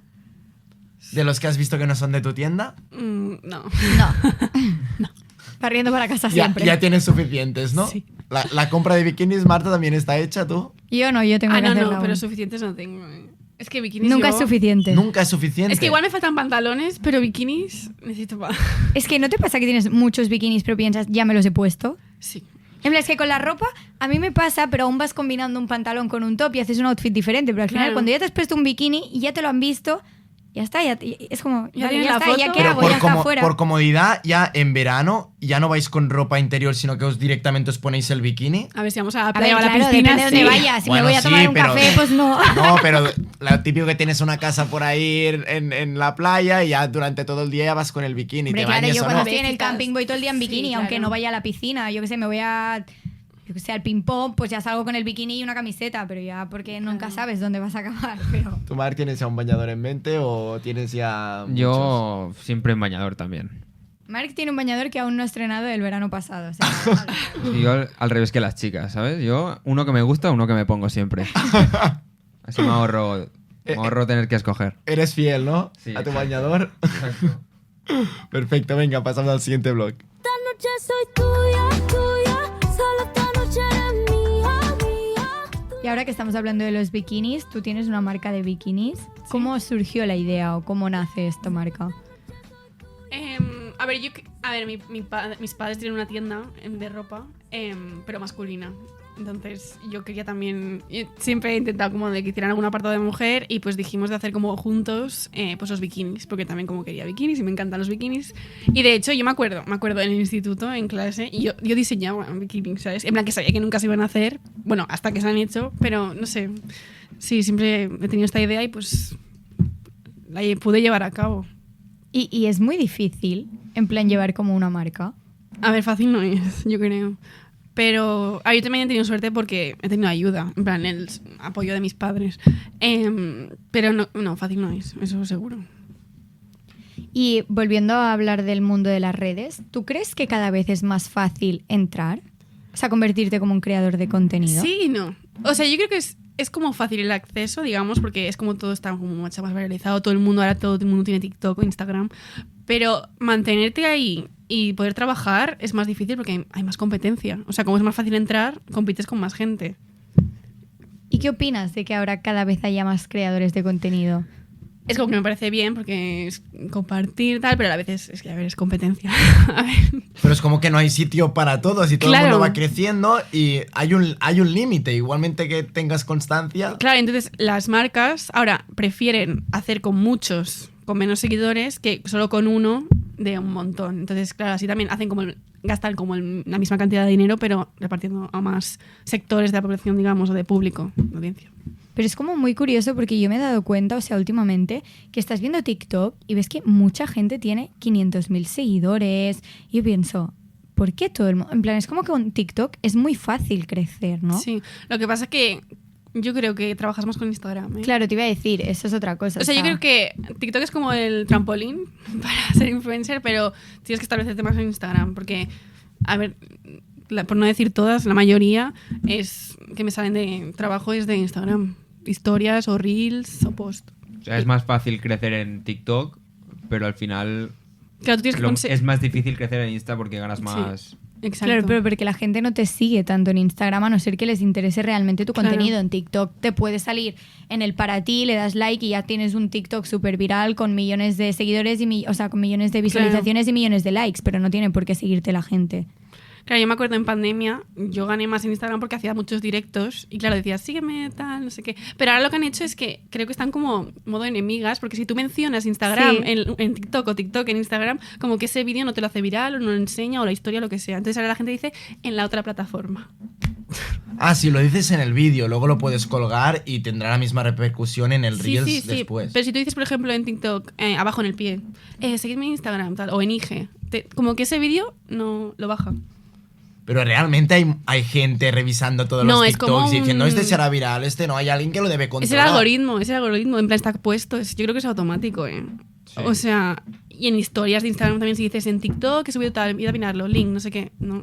¿De los que has visto que no son de tu tienda? No. No. Barriendo para casa siempre. Ya tienes suficientes, ¿no? Sí. La compra de bikinis, Marta, también está hecha, ¿tú? Yo no, yo tengo que No, hacerla pero aún. suficientes no tengo. Es que bikinis Nunca yo- es suficiente. Nunca es suficiente. Es que igual me faltan pantalones, pero bikinis necesito más. Es que ¿no te pasa que tienes muchos bikinis pero piensas, ya me los he puesto? Sí. En plan, es que con la ropa a mí me pasa, pero aún vas combinando un pantalón con un top y haces un outfit diferente. Pero al final, Claro. cuando ya te has puesto un bikini y ya te lo han visto, ya está, es como, Ya vale, tienes ya la está, ¿ya foto. qué Pero hago? Ya está afuera. por comodidad, ya en verano, ya no vais con ropa interior, sino que directamente os ponéis el bikini. A ver si vamos a la A ver, playa o a la claro, piscina. depende de dónde vayas. Si Bueno, me voy a sí, tomar un pero- café, pues no. No, pero lo típico que tienes una casa por ahí en la playa y ya durante todo el día ya vas con el bikini. Hombre, te claro, bañes yo o cuando no. estoy en el Besitas. camping voy todo el día en Sí, bikini, claro. aunque no vaya a la piscina. Yo qué sé, me voy a... Yo que sé, al ping-pong, pues ya salgo con el bikini y una camiseta, pero ya porque nunca sabes dónde vas a acabar. Pero... ¿Tú, Marc, tienes ya un bañador en mente o tienes ya muchos? Yo siempre en bañador también. Mark tiene un bañador que aún no ha estrenado el verano pasado. O sea, Y yo al revés que las chicas, ¿sabes? Yo uno que me gusta, uno que me pongo siempre. Así me ahorro tener que escoger. Eres fiel, ¿no? Sí, a tu exacto. bañador. Perfecto, venga, pasamos al siguiente blog. Esta noche soy tuya, tuya. Solo esta noche eres mía, mía. y ahora que estamos hablando de los bikinis, tú tienes una marca de bikinis. ¿Cómo surgió la idea o cómo nace esta marca? Mis padres tienen una tienda de ropa, pero masculina. Entonces yo quería también, yo siempre he intentado como de que hicieran algún apartado de mujer y pues dijimos de hacer como juntos pues los bikinis, porque también como quería bikinis y me encantan los bikinis. Y de hecho yo me acuerdo en el instituto, en clase, y yo diseñaba bikinis, ¿sabes? En plan que sabía que nunca se iban a hacer, bueno, hasta que se han hecho, pero no sé, sí, siempre he tenido esta idea y pues la pude llevar a cabo. Y es muy difícil, en plan, llevar como una marca. A ver, fácil no es, yo creo. Pero yo también he tenido suerte porque he tenido ayuda, en plan, el apoyo de mis padres. Pero no, fácil no es, eso seguro. Y volviendo a hablar del mundo de las redes, ¿tú crees que cada vez es más fácil entrar? O sea, convertirte como un creador de contenido. Sí y no. O sea, yo creo que es como fácil el acceso, digamos, porque es como todo está como mucho más viralizado. Todo el mundo tiene TikTok o Instagram. Pero mantenerte ahí y poder trabajar es más difícil porque hay más competencia. O sea, como es más fácil entrar, compites con más gente. ¿Y qué opinas de que ahora cada vez haya más creadores de contenido? Es como que me parece bien porque es compartir tal, pero a la vez es que, a ver, es competencia. A ver. Pero es como que no hay sitio para todos y todo Claro. el mundo va creciendo y hay un límite, igualmente que tengas constancia. Claro, entonces las marcas ahora prefieren hacer con menos seguidores que solo con uno de un montón. Entonces, claro, así también hacen gastan la misma cantidad de dinero, pero repartiendo a más sectores de la población, digamos, o de público, de audiencia. Pero es como muy curioso porque yo me he dado cuenta, o sea, últimamente, que estás viendo TikTok y ves que mucha gente tiene 500.000 seguidores. Y yo pienso, ¿por qué todo el mundo? En plan, es como que con TikTok es muy fácil crecer, ¿no? Sí, lo que pasa es que yo creo que trabajas más con Instagram, ¿eh? Claro, te iba a decir, eso es otra cosa. O sea, yo creo que TikTok es como el trampolín para ser influencer, pero tienes que establecerte más en Instagram, porque, a ver, por no decir todas, la mayoría es que me salen de trabajo es de Instagram. Historias o reels o post. O sea, es más fácil crecer en TikTok, pero al final Claro, tú tienes que es más difícil crecer en Insta porque ganas más... Exacto. Claro, pero porque la gente no te sigue tanto en Instagram, a no ser que les interese realmente tu Claro. contenido. En TikTok te puede salir en el para ti, le das like y ya tienes un TikTok súper viral con millones de seguidores, o sea, con millones de visualizaciones y millones de likes, pero no tiene por qué seguirte la gente. Claro, yo me acuerdo en pandemia, yo gané más en Instagram porque hacía muchos directos y claro, decía, sígueme, tal, no sé qué. Pero ahora lo que han hecho es que creo que están como modo enemigas, porque si tú mencionas Instagram Sí. en TikTok o TikTok en Instagram, como que ese vídeo no te lo hace viral o no lo enseña o la historia o lo que sea. Entonces ahora la gente dice en la otra plataforma. Ah, si lo dices en el vídeo, luego lo puedes colgar y tendrá la misma repercusión en el Sí, Reels sí, sí. después. Pero si tú dices, por ejemplo, en TikTok, abajo en el pie, seguidme en Instagram tal, o en IG, como que ese vídeo no lo baja. Pero realmente hay gente revisando todos No, los es como TikToks y diciendo, un- este será viral, este no, hay alguien que lo debe Es el controlar. algoritmo, en plan está puesto, yo creo que es automático, ¿eh? Sí. O sea, y en historias de Instagram también si dices en TikTok he subido tal, id a mirarlo, link, no sé qué, no.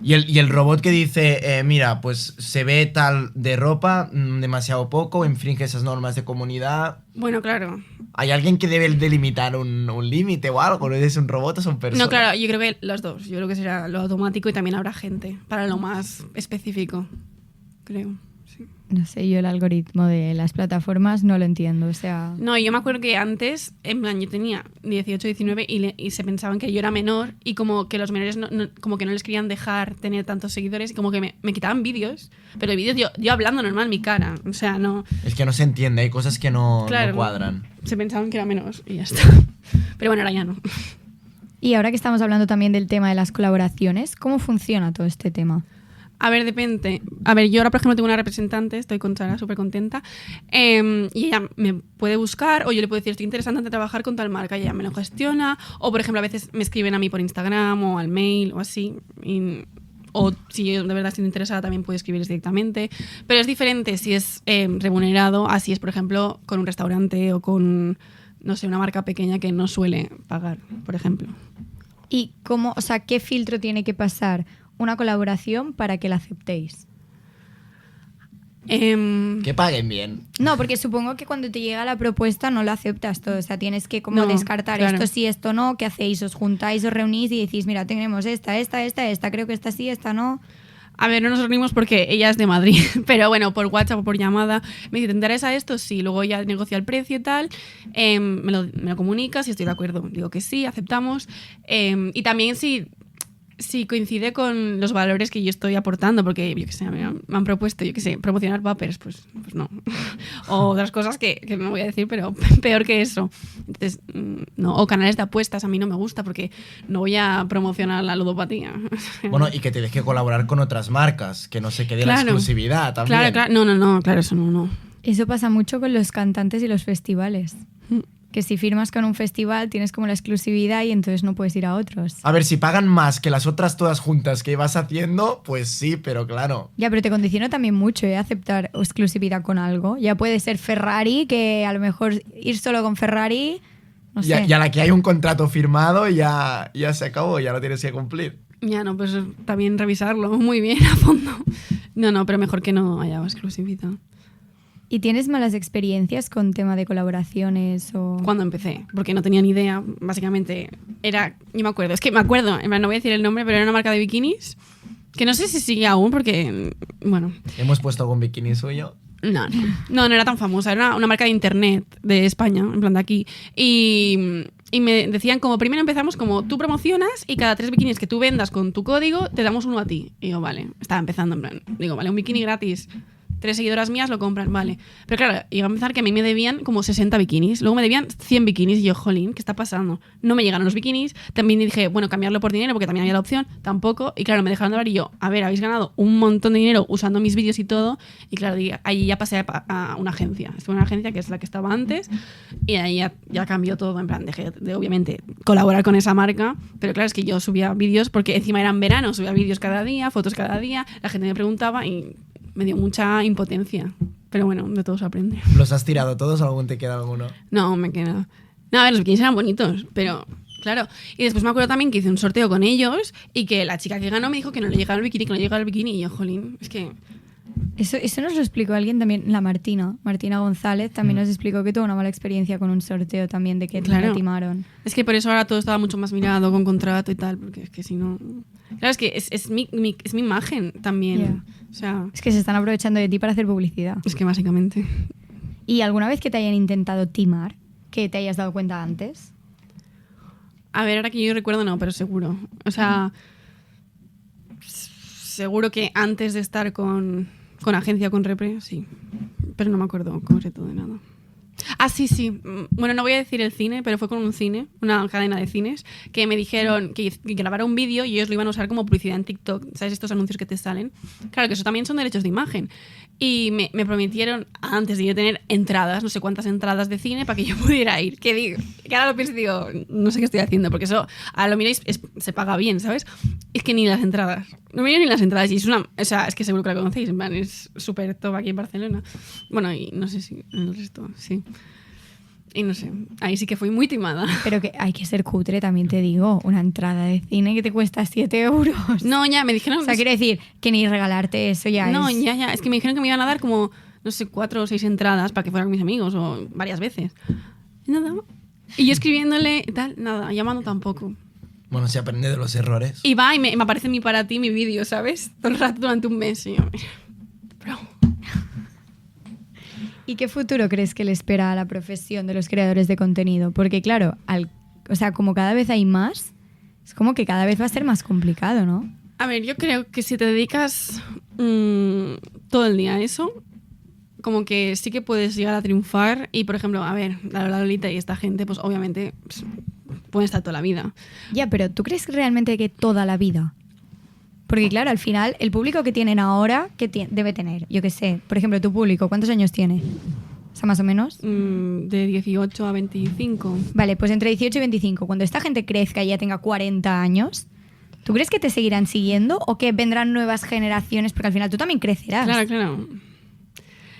Y el robot que dice, mira, pues se ve tal de ropa, demasiado poco, infringe esas normas de comunidad. Bueno, claro. ¿Hay alguien que debe delimitar un límite o algo? ¿No es un robot o son personas? No, claro, yo creo que los dos. Yo creo que será lo automático y también habrá gente para lo más específico, creo. Sí. No sé, yo el algoritmo de las plataformas no lo entiendo, o sea... No, yo me acuerdo que antes, en plan, yo tenía 18, 19 y se pensaban que yo era menor y como que los menores como que no les querían dejar tener tantos seguidores y como que me quitaban vídeos, pero vídeos yo hablando normal, mi cara, o sea, no... Es que no se entiende, hay cosas que no Claro. cuadran. Se pensaban que era menos y ya está. Pero bueno, ahora ya no. Y ahora que estamos hablando también del tema de las colaboraciones, ¿cómo funciona todo este tema? A ver, depende. A ver, yo ahora, por ejemplo, tengo una representante, estoy con Sara, súper contenta, y ella me puede buscar o yo le puedo decir, estoy interesada en trabajar con tal marca, y ella me lo gestiona, o por ejemplo, a veces me escriben a mí por Instagram o al mail o así, o si yo de verdad estoy interesada también puedo escribirles directamente, pero es diferente si es remunerado, así es, por ejemplo, con un restaurante o con, no sé, una marca pequeña que no suele pagar, por ejemplo. ¿Y cómo, o sea, qué filtro tiene que pasar una colaboración para que la aceptéis? Que paguen bien. No, porque supongo que cuando te llega la propuesta no la aceptas todo. O sea, tienes que como No, descartar claro. esto sí, esto no. ¿Qué hacéis? ¿Os juntáis, os reunís y decís, mira, tenemos esta, creo que esta sí, esta no? A ver, no nos reunimos porque ella es de Madrid, pero bueno, por WhatsApp o por llamada me dice, ¿te interesa esto? Sí, luego ya negocia el precio y tal, me lo comunicas y estoy de acuerdo. Digo que sí, aceptamos. Y también si coincide con los valores que yo estoy aportando, porque yo que sé, me han propuesto, yo que sé, promocionar vapers, pues no. O otras cosas que no voy a decir, pero peor que eso. Entonces, no. O canales de apuestas, a mí no me gusta porque no voy a promocionar la ludopatía. Bueno, y que te deje colaborar con otras marcas, que no se quede la exclusividad también. Claro, no, claro, eso no. Eso pasa mucho con los cantantes y los festivales. Que si firmas con un festival tienes como la exclusividad y entonces no puedes ir a otros. A ver, si pagan más que las otras todas juntas que ibas haciendo, pues sí, pero claro. Ya, pero te condiciona también mucho, aceptar exclusividad con algo. Ya puede ser Ferrari, que a lo mejor ir solo con Ferrari, no sé. Y a la que hay un contrato firmado ya se acabó, ya lo tienes que cumplir. Ya no, pues también revisarlo muy bien a fondo. No, pero mejor que no haya exclusividad. ¿Y tienes malas experiencias con tema de colaboraciones o...? Cuando empecé, porque no tenía ni idea, básicamente era... Yo me acuerdo, en plan, no voy a decir el nombre, pero era una marca de bikinis, que no sé si sigue aún, porque, bueno... ¿Hemos puesto algún bikini suyo? No era tan famosa, era una marca de internet de España, en plan de aquí, y me decían como, primero empezamos como, tú promocionas y cada 3 bikinis que tú vendas con tu código, te damos uno a ti. Y yo, vale, estaba empezando, en plan, digo, vale, un bikini gratis... 3 seguidoras mías lo compran, vale. Pero claro, iba a empezar que a mí me debían como 60 bikinis. Luego me debían 100 bikinis y yo, jolín, ¿qué está pasando? No me llegaron los bikinis. También dije, bueno, cambiarlo por dinero porque también había la opción. Tampoco. Y claro, me dejaron de hablar y yo, a ver, habéis ganado un montón de dinero usando mis vídeos y todo. Y claro, ahí ya pasé a una agencia. Estuve en una agencia que es la que estaba antes y ahí ya cambió todo. En plan, dejé de, obviamente, colaborar con esa marca. Pero claro, es que yo subía vídeos porque encima era en verano, subía vídeos cada día, fotos cada día. La gente me preguntaba y... me dio mucha impotencia. Pero bueno, de todo se aprende. ¿Los has tirado todos o aún te queda alguno? No, me queda... No, a ver, los bikinis eran bonitos, pero... Claro. Y después me acuerdo también que hice un sorteo con ellos y que la chica que ganó me dijo que no le llegaba el bikini, que no le llegaba el bikini. Y yo, jolín, es que... Eso nos lo explicó alguien también, la Martina González, también nos explicó que tuvo una mala experiencia con un sorteo también, de que la timaron. Es que por eso ahora todo estaba mucho más mirado, con contrato y tal, porque es que si no... Claro, es que es mi imagen también. Yeah. O sea... Es que se están aprovechando de ti para hacer publicidad. Es que básicamente... ¿Y alguna vez que te hayan intentado timar, que te hayas dado cuenta antes? A ver, ahora que yo recuerdo no, pero seguro. O sea... Seguro que antes de estar con agencia, con Repre, sí. Pero no me acuerdo concreto de nada. Ah, sí. Bueno, no voy a decir el cine, pero fue con un cine, una cadena de cines, que me dijeron que grabara un vídeo y ellos lo iban a usar como publicidad en TikTok. ¿Sabes? Estos anuncios que te salen. Claro, que eso también son derechos de imagen. Y me prometieron, antes de yo tener entradas, no sé cuántas entradas de cine, para que yo pudiera ir. Que ahora lo pienso y digo, no sé qué estoy haciendo, porque eso, a lo miráis, se paga bien, ¿sabes? Es que ni las entradas. No miro ni las entradas. Y es una... O sea, es que seguro que la conocéis. En plan, es súper top aquí en Barcelona. Bueno, y no sé si en el resto, sí. Y no sé, ahí sí que fui muy timada. Pero que hay que ser cutre, también te digo. Una entrada de cine que te cuesta 7 euros. No, ya, me dijeron... O sea, quiere decir que ni regalarte eso ya no, es... No, ya. Es que me dijeron que me iban a dar como, no sé, 4 o 6 entradas para que fueran mis amigos o varias veces. Y nada. Y yo escribiéndole y tal, nada, llamando tampoco. Bueno, se aprende de los errores. Y va y me aparece para ti mi vídeo, ¿sabes? Todo el rato durante un mes. Y yo, mira, bro. ¿Y qué futuro crees que le espera a la profesión de los creadores de contenido? Porque claro, o sea, como cada vez hay más, es como que cada vez va a ser más complicado, ¿no? A ver, yo creo que si te dedicas todo el día a eso, como que sí que puedes llegar a triunfar. Y, por ejemplo, a ver, la Lolita y esta gente, pues obviamente pues, pueden estar toda la vida. Ya, pero ¿tú crees realmente que toda la vida? Porque claro, al final, el público que tienen ahora, ¿qué debe tener? Yo qué sé, por ejemplo, tu público, ¿cuántos años tiene? O sea, más o menos. De 18 a 25. Vale, pues entre 18 y 25. Cuando esta gente crezca y ya tenga 40 años, ¿tú crees que te seguirán siguiendo o que vendrán nuevas generaciones? Porque al final tú también crecerás. Claro.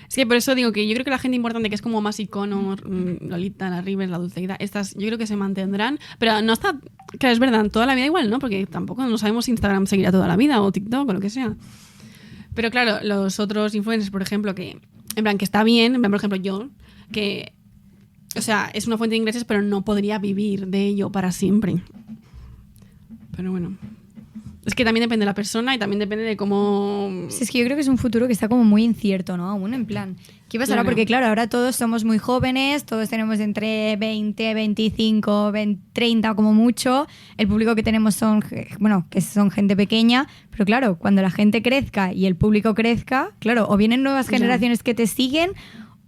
Es que por eso digo que yo creo que la gente importante que es como más icono, Lolita, la Rivers, la Dulceida, estas yo creo que se mantendrán, pero no está, claro, es verdad, toda la vida igual, ¿no? Porque tampoco no sabemos si Instagram seguirá toda la vida o TikTok o lo que sea. Pero claro, los otros influencers, por ejemplo, que en plan que está bien, en plan, por ejemplo, yo, que o sea, es una fuente de ingresos, pero no podría vivir de ello para siempre. Pero bueno, Es que también depende de la persona y también depende de cómo... Sí, es que yo creo que es un futuro que está como muy incierto, ¿no? Aún en plan, ¿qué pasará? Claro. Porque claro, ahora todos somos muy jóvenes, todos tenemos entre 20, 25, 20, 30 como mucho. El público que tenemos son, bueno, que son gente pequeña, pero claro, cuando la gente crezca y el público crezca, claro, o vienen nuevas generaciones que te siguen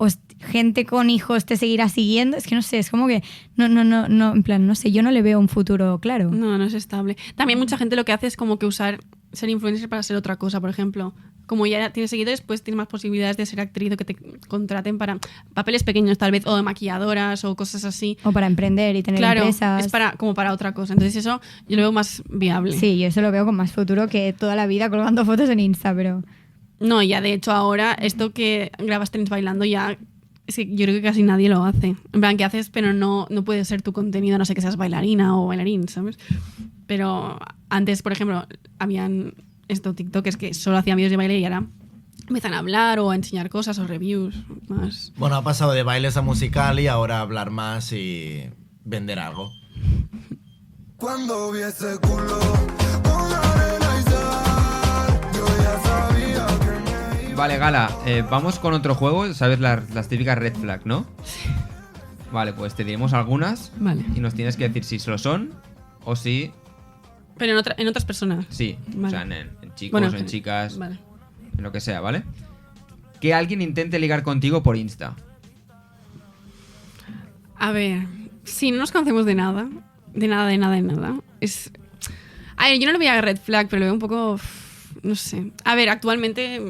o gente con hijos te seguirá siguiendo. Es que no sé, es como que no, en plan, no sé, yo no le veo un futuro claro. No es estable. También mucha gente lo que hace es como que usar ser influencer para ser otra cosa. Por ejemplo, como ya tienes seguidores, pues tienes más posibilidades de ser actriz o que te contraten para papeles pequeños tal vez, o de maquilladoras o cosas así. O para emprender y tener Claro, empresas. es como para otra cosa. Entonces eso yo lo veo más viable. Sí, yo eso lo veo con más futuro que toda la vida colgando fotos en Insta, pero... No, ya de hecho ahora esto que grabas trends bailando ya... Es que yo creo que casi nadie lo hace. En plan, que haces, pero no puede ser tu contenido, no sé que seas bailarina o bailarín, ¿sabes? Pero antes, por ejemplo, habían TikTokers que solo hacían vídeos de baile y ahora empiezan a hablar o a enseñar cosas o reviews más. Bueno, ha pasado de bailes a musical y ahora hablar más y vender algo. Cuando vi ese culo con arena y sal, yo ya sabía que me iba. Vale, Gala, vamos con otro juego. Sabes las típicas red flag, ¿no? Vale, pues te diremos algunas Vale. y nos tienes que decir si lo son o si Pero en otras personas. sí. Vale. O sea, en chicos Bueno, o en chicas, Vale. en lo que sea, ¿vale? Que alguien intente ligar contigo por Insta. A ver, si no nos conocemos de nada, es... A ver, yo no le voy a red flag, pero lo veo un poco... No sé. A ver, actualmente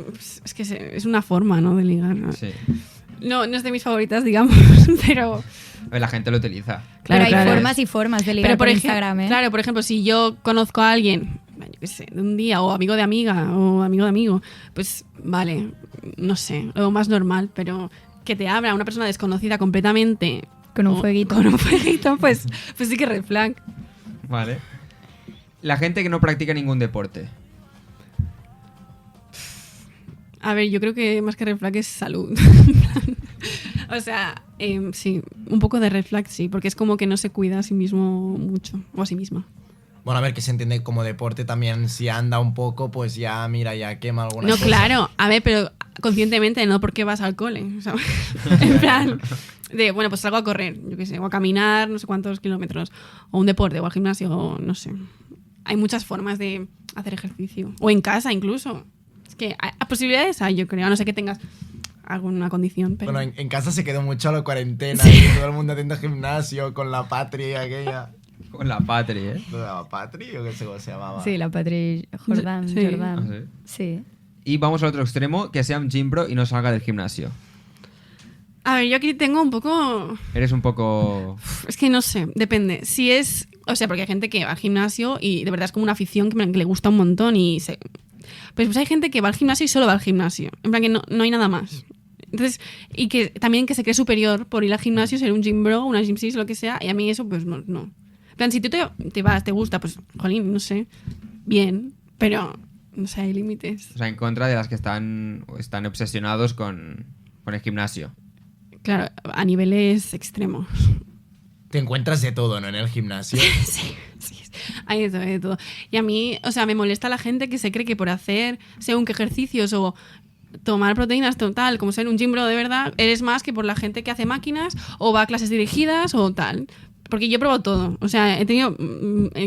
es que es una forma, ¿no? De ligar. Sí. No es de mis favoritas, digamos, pero... A ver, la gente lo utiliza. Pero hay claro. formas y formas de ligar Pero por Instagram, ¿eh? Claro, por ejemplo, si yo conozco a alguien, yo qué sé, de un día, o amigo de amiga, o amigo de amigo, pues vale, no sé, lo más normal, pero que te abra una persona desconocida completamente... Con un fueguito. Con un fueguito, pues sí que red flag. Vale. La gente que no practica ningún deporte. A ver, yo creo que más que red flag es salud. O sea, sí, un poco de red flag sí, porque es como que no se cuida a sí mismo mucho, o a sí misma. Bueno, a ver, que se entiende como deporte también. Si anda un poco, pues ya, mira, ya quema alguna No, cosa. claro, a ver, pero conscientemente, no porque vas al cole. O sea, en plan, bueno, pues salgo a correr, yo qué sé, o a caminar no sé cuántos kilómetros, o un deporte, o al gimnasio, o no sé. Hay muchas formas de hacer ejercicio, o en casa incluso. Es que hay posibilidades hay, yo creo, a no ser que tengas alguna condición. Pero... Bueno, en casa se quedó mucho a la cuarentena. Y todo el mundo haciendo gimnasio con la Patri aquella. Con la patria, ¿eh? ¿No era Patri o qué sé cómo se llamaba? Sí, la Patri Jordán. Sí. Jordán. Ah, Sí. Y vamos al otro extremo, que sea un gym bro y no salga del gimnasio. A ver, yo aquí tengo un poco... Eres un poco... Es que no sé, depende. Si es... O sea, porque hay gente que va al gimnasio y de verdad es como una afición que le gusta un montón y se... Pues hay gente que va al gimnasio y solo va al gimnasio. En plan que no hay nada más. Entonces, y que también que se cree superior por ir al gimnasio, ser un gym bro, una gym sis, lo que sea, y a mí eso pues no. En plan, si tú te vas, te gusta, pues, jolín, no sé, bien, pero, no sé, hay límites. O sea, en contra de las que están obsesionados con el gimnasio. Claro, a niveles extremos. Te encuentras de todo, ¿no? En el gimnasio. Sí, hay de todo. Y a mí, o sea, me molesta la gente que se cree que por hacer según qué ejercicios o tomar proteínas total, como ser un gym bro de verdad, eres más que por la gente que hace máquinas o va a clases dirigidas o tal. Porque yo he probado todo. O sea, he tenido...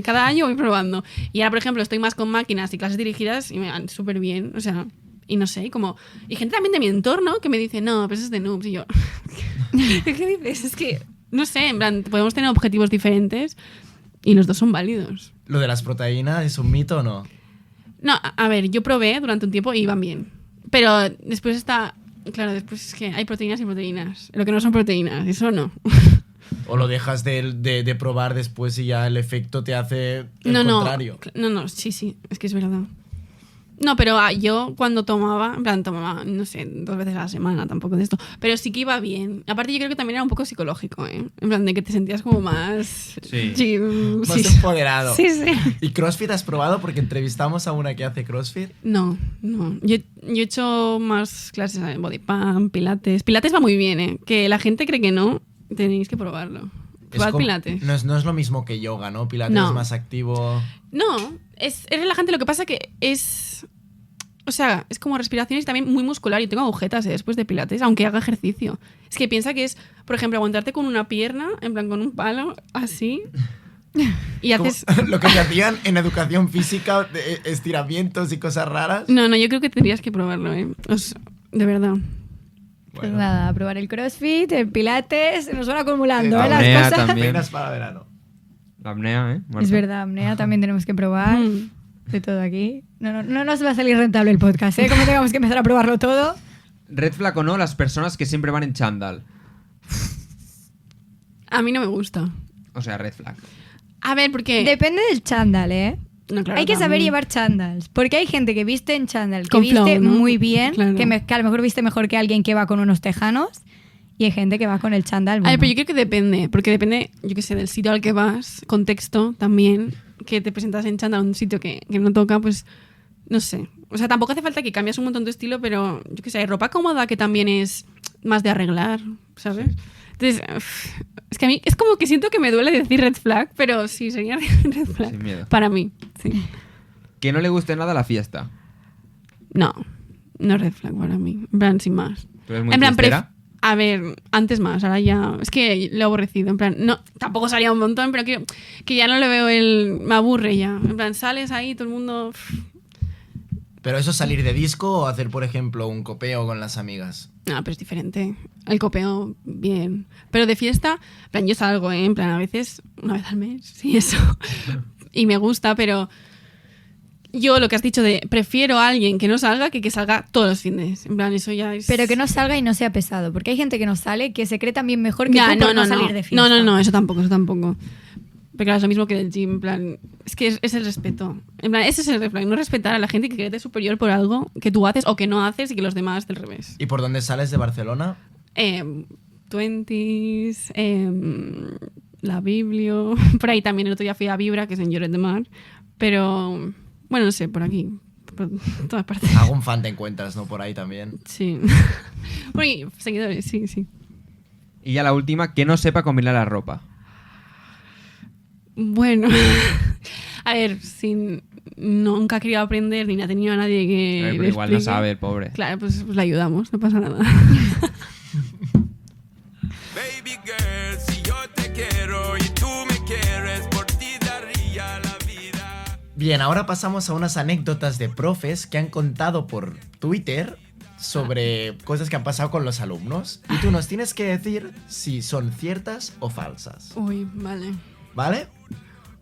cada año voy probando. Y ahora, por ejemplo, estoy más con máquinas y clases dirigidas y me van súper bien. O sea, y no sé, como... Y gente también de mi entorno que me dice, no, pero eso es de noobs. Y yo... ¿Qué dices? Es que... No sé, en plan, podemos tener objetivos diferentes y los dos son válidos. ¿Lo de las proteínas es un mito o no? No, a ver, yo probé durante un tiempo y iban bien. Pero después está... Claro, después es que hay proteínas y proteínas. Lo que no son proteínas, eso no. ¿O lo dejas de probar después y ya el efecto te hace el contrario? No, sí, es que es verdad. No, pero yo cuando tomaba, en plan, tomaba, no sé, 2 veces a la semana, tampoco de esto, pero sí que iba bien. Aparte yo creo que también era un poco psicológico, ¿eh? En plan, de que te sentías como más... Sí. Más empoderado. Sí. ¿Y CrossFit has probado? Porque entrevistamos a una que hace CrossFit. No. Yo he hecho más clases de body pump, pilates. Pilates va muy bien, ¿eh? Que la gente cree que no, tenéis que probarlo. Pruebad pilates. No es lo mismo que yoga, ¿no? Pilates No. es más activo. No, es relajante. Lo que pasa que es... O sea, es como respiraciones y también muy muscular. Yo tengo agujetas después de pilates, aunque haga ejercicio. Es que piensa que es, por ejemplo, aguantarte con una pierna, en plan con un palo, así. Y Como haces... lo que te hacían en educación física, de estiramientos y cosas raras. No, yo creo que tendrías que probarlo, ¿eh? O sea, de verdad. Pues nada, a probar el crossfit, el pilates, nos van acumulando, La ¿eh? Las apnea cosas. también. Reinas para verano. La apnea, ¿eh? Marta? Es verdad, apnea también tenemos que probar. De todo aquí. No nos va a salir rentable el podcast, ¿eh? Como tengamos que empezar a probarlo todo. Red flag o no, las personas que siempre van en chándal. A mí no me gusta. O sea, red flag. A ver, porque... Depende del chándal, ¿eh? No, claro, Hay que saber también. llevar chándals. Porque hay gente que viste en chándal, que Con viste flow, ¿no? muy bien, Claro. que a lo mejor viste mejor que alguien que va con unos tejanos. Y hay gente que va con el chándal. A ver, bueno. pero yo creo que depende, porque depende, yo qué sé, del sitio al que vas, contexto también, que te presentas en chándal a un sitio que no toca, pues no sé. O sea, tampoco hace falta que cambies un montón tu estilo, pero yo qué sé, hay ropa cómoda que también es más de arreglar, ¿sabes? Entonces, es que a mí es como que siento que me duele decir red flag, pero sí, sería red flag. Sin miedo. Para mí, sí. Que no le guste nada la fiesta. No es red flag para mí, en plan, sin más. ¿Tú eres muy En plan, fiestera? a ver, antes más, ahora ya... Es que lo he aborrecido, en plan... No, tampoco salía un montón, pero que ya no le veo el... Me aburre ya. En plan, sales ahí, todo el mundo... Pero eso es salir de disco o hacer, por ejemplo, un copeo con las amigas. No, pero es diferente. El copeo, bien. Pero de fiesta, en plan, yo salgo, ¿eh? En plan, a veces, una vez al mes, sí, eso. Y me gusta, pero... Yo lo que has dicho de prefiero a alguien que no salga que salga todos los fines. En plan, eso ya es... Pero que no salga y no sea pesado. Porque hay gente que no sale que se cree también mejor que Ya, tú por no salir de fiesta. No, eso tampoco. Porque claro, es lo mismo que del gym, en plan... Es que es el respeto. En plan, ese es el refrán. No respetar a la gente que cree superior por algo que tú haces o que no haces y que los demás del revés. ¿Y por dónde sales de Barcelona? 20s, la Biblio... Por ahí también el otro día fui a Vibra, que es en Lloret de Mar. Pero... Bueno, no sé, por aquí. Por todas partes. Algún fan te encuentras, ¿no? Por ahí también. Sí. Bueno, y seguidores, sí. Y ya la última, que no sepa combinar la ropa. Bueno, a ver, nunca ha querido aprender ni ha tenido a nadie que. A ver, pero le igual no explique. sabe, el pobre. Claro, pues le ayudamos, no pasa nada. Baby girl, si yo te quiero y tú me quieres, por ti daría la vida. Bien, ahora pasamos a unas anécdotas de profes que han contado por Twitter sobre cosas que han pasado con los alumnos. Y tú nos tienes que decir si son ciertas o falsas. Uy, vale. ¿Vale?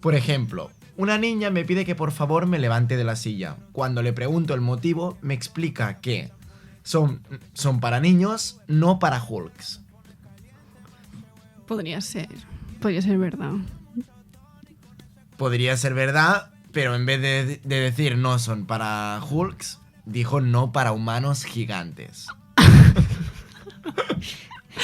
Por ejemplo, una niña me pide que por favor me levante de la silla. Cuando le pregunto el motivo, me explica que son para niños, no para Hulks. Podría ser verdad. Podría ser verdad, pero en vez de decir no son para Hulks, dijo no para humanos gigantes.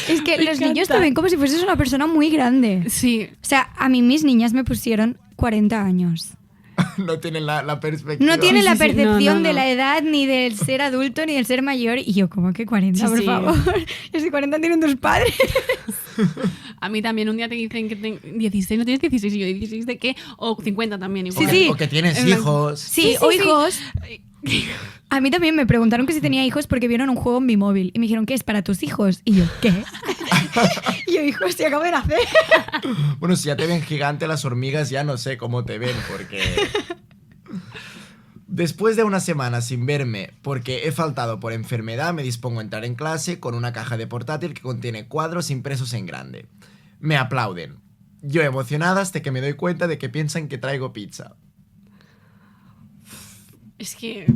Es que Me los encanta. niños te ven como si fueses una persona muy grande. Sí. O sea, a mí mis niñas me pusieron 40 años. No tienen la perspectiva. No tienen Sí, la sí, sí. percepción No. de la edad, ni del ser adulto, ni del ser mayor. Y yo, ¿cómo que 40, Sí, por sí. favor? Es que 40 tienen tus padres. A mí también un día te dicen que tengo 16, ¿no tienes 16? Y yo, ¿16 de qué? O 50 también. Igual. Sí. O que tienes En plan- hijos. Sí, o hijos. A mí también me preguntaron que si tenía hijos porque vieron un juego en mi móvil. Y me dijeron, ¿qué es para tus hijos? Y yo, ¿qué? Y yo, hijos, si acabo de nacer. Bueno, si ya te ven gigante, las hormigas ya no sé cómo te ven, porque... Después de una semana sin verme porque he faltado por enfermedad, me dispongo a entrar en clase con una caja de portátil que contiene cuadros impresos en grande. Me aplauden. Yo emocionada hasta que me doy cuenta de que piensan que traigo pizza. Es que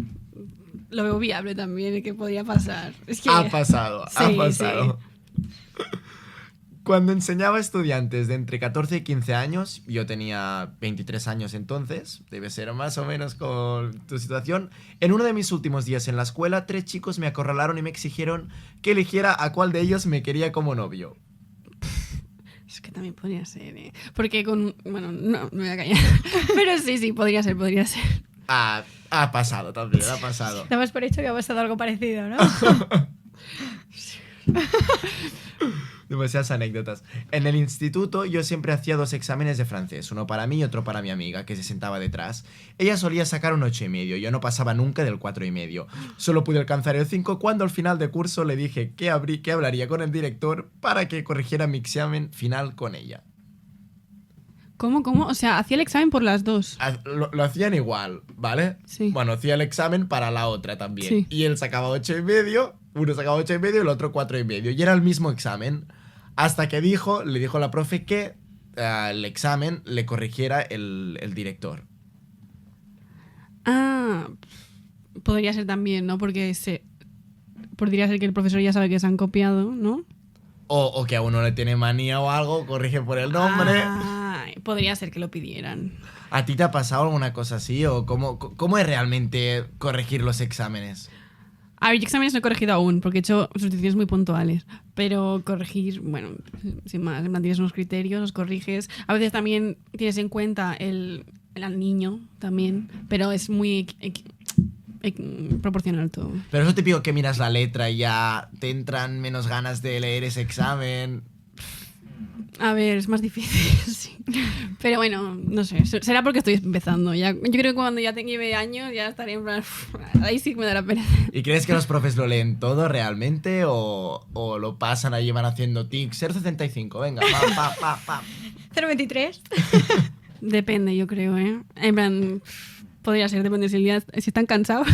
lo veo viable también, que podría pasar. Es que... Ha pasado. Sí, Cuando enseñaba a estudiantes de entre 14 y 15 años, yo tenía 23 años entonces, debe ser más o menos con tu situación, en uno de mis últimos días en la escuela, 3 chicos me acorralaron y me exigieron que eligiera a cuál de ellos me quería como novio. Es que también podría ser, ¿eh? Porque con... Bueno, no me voy a callar. Pero sí, podría ser. Ha pasado también, ha pasado. Damos por hecho que ha pasado algo parecido, ¿no? Demasiadas anécdotas. En el instituto yo siempre hacía 2 exámenes de francés, uno para mí y otro para mi amiga, que se sentaba detrás. Ella solía sacar un 8,5, yo no pasaba nunca del 4,5. Solo pude alcanzar el 5 cuando al final de curso le dije que hablaría con el director para que corrigiera mi examen final con ella. ¿Cómo? O sea, hacía el examen por las dos. Lo hacían igual, ¿vale? Sí. Bueno, hacía el examen para la otra también. Sí. Y él sacaba 8,5, uno sacaba 8,5 y el otro 4,5. Y era el mismo examen. Hasta que le dijo la profe que el examen le corrigiera el director. Ah, podría ser también, ¿no? Porque podría ser que el profesor ya sabe que se han copiado, ¿no? O que a uno le tiene manía o algo, corrige por el nombre. Ah, podría ser que lo pidieran. ¿A ti te ha pasado alguna cosa así? ¿O cómo es realmente corregir los exámenes? A ver, yo exámenes no he corregido aún, porque he hecho sustituciones muy puntuales. Pero corregir, bueno, sin más, en plan tienes unos criterios, los corriges. A veces también tienes en cuenta el niño también, pero es muy proporcional todo. Pero eso típico que miras la letra y ya te entran menos ganas de leer ese examen. A ver, es más difícil, sí. Pero bueno, no sé, será porque estoy empezando. Yo creo que cuando ya lleve años ya estaré en plan... Ahí sí que me da la pena. ¿Y crees que los profes lo leen todo realmente o lo pasan ahí y van haciendo tic? 0,75, venga, pa. 0,23. Depende, yo creo, ¿eh? En plan, podría ser, depende si están cansados.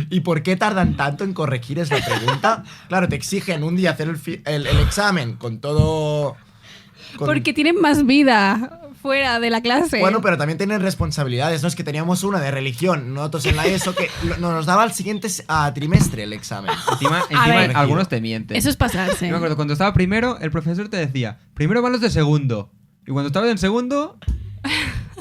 ¿Y por qué tardan tanto en corregir? Es la pregunta. Claro, te exigen un día hacer el examen con todo... Porque tienen más vida fuera de la clase. Bueno, pero también tienen responsabilidades, ¿no? Es que teníamos una de religión, nosotros en la ESO, que nos daba el siguiente trimestre el examen. Encima ver. algunos te mienten. Eso es pasarse. Yo me acuerdo, cuando estaba primero, el profesor te decía, primero van los de segundo. Y cuando estabas en segundo,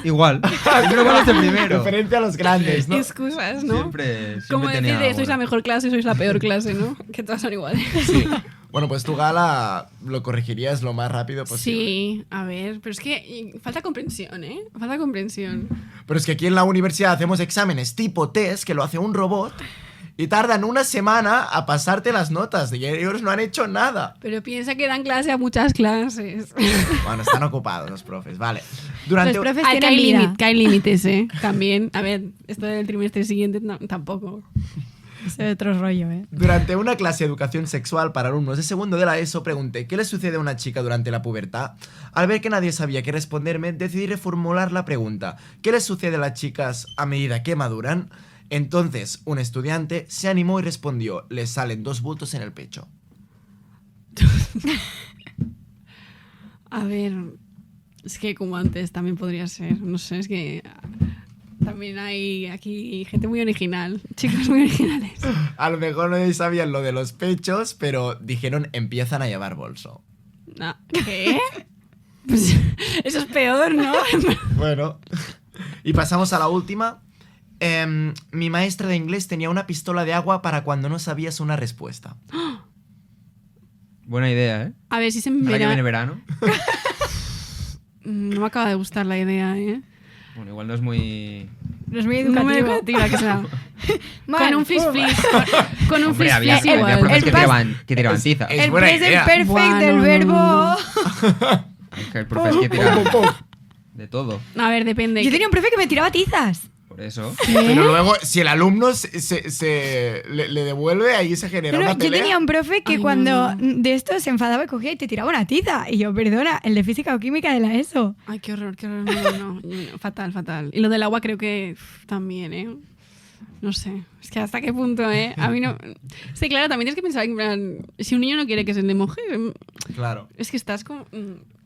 igual. Primero van los de primero. Referente a los grandes, ¿no? Excusas, ¿no? Siempre Como tenía decir, sois alguna. la mejor clase, sois la peor clase, ¿no? Que todas son iguales. Sí. Bueno, pues tu Gala lo corregirías lo más rápido posible. Sí, a ver, pero es que falta comprensión, ¿eh? Falta comprensión. Pero es que aquí en la universidad hacemos exámenes tipo test, que lo hace un robot, y tardan una semana a pasarte las notas, y ellos no han hecho nada. Pero piensa que dan clase a muchas clases. Bueno, están ocupados los profes, vale. Los profes Ah, que tienen vida. hay límites, ¿eh? También, a ver, esto del trimestre siguiente tampoco. Eso es otro rollo, ¿eh? Durante una clase de educación sexual para alumnos de segundo de la ESO pregunté ¿qué le sucede a una chica durante la pubertad? Al ver que nadie sabía qué responderme, decidí reformular la pregunta ¿qué les sucede a las chicas a medida que maduran? Entonces, un estudiante se animó y respondió les salen 2 bultos en el pecho. A ver, es que como antes también podría ser. No sé, es que también hay aquí gente muy original, chicos muy originales. A lo mejor no sabían lo de los pechos, pero dijeron empiezan a llevar bolso. No, ¿qué? Pues eso es peor, ¿no? Bueno, y pasamos a la última. Mi maestra de inglés tenía una pistola de agua para cuando no sabías una respuesta. Buena idea, ¿eh? A ver si se Ahora que viene me verano. No me acaba de gustar la idea, ¿eh? Bueno, igual no es muy... No es muy No me educativo. educativa que sea. Mal. Con un flis-flis. Con un Hombre, había flis-flis igual. profes que El pas- tiraban tiza. es El buena present idea. perfect Buah, del no, verbo. no, Que el profe que tiraban de todo. A ver, depende. Yo tenía un profe que me tiraba tizas. Por eso. Pero luego, si el alumno le devuelve, ahí se genera No, una yo pelea. tenía un profe que Ay, cuando no. de esto se enfadaba y cogía y te tiraba una tiza. Y yo, perdona, el de física o química de la ESO. Ay, qué horror, qué horror. No. Fatal, fatal. Y lo del agua creo que también, ¿eh? No sé. Es que hasta qué punto, ¿eh? A mí no... Sí, claro, también tienes que pensar en plan... Si un niño no quiere que se le moje... Claro. Es que estás como...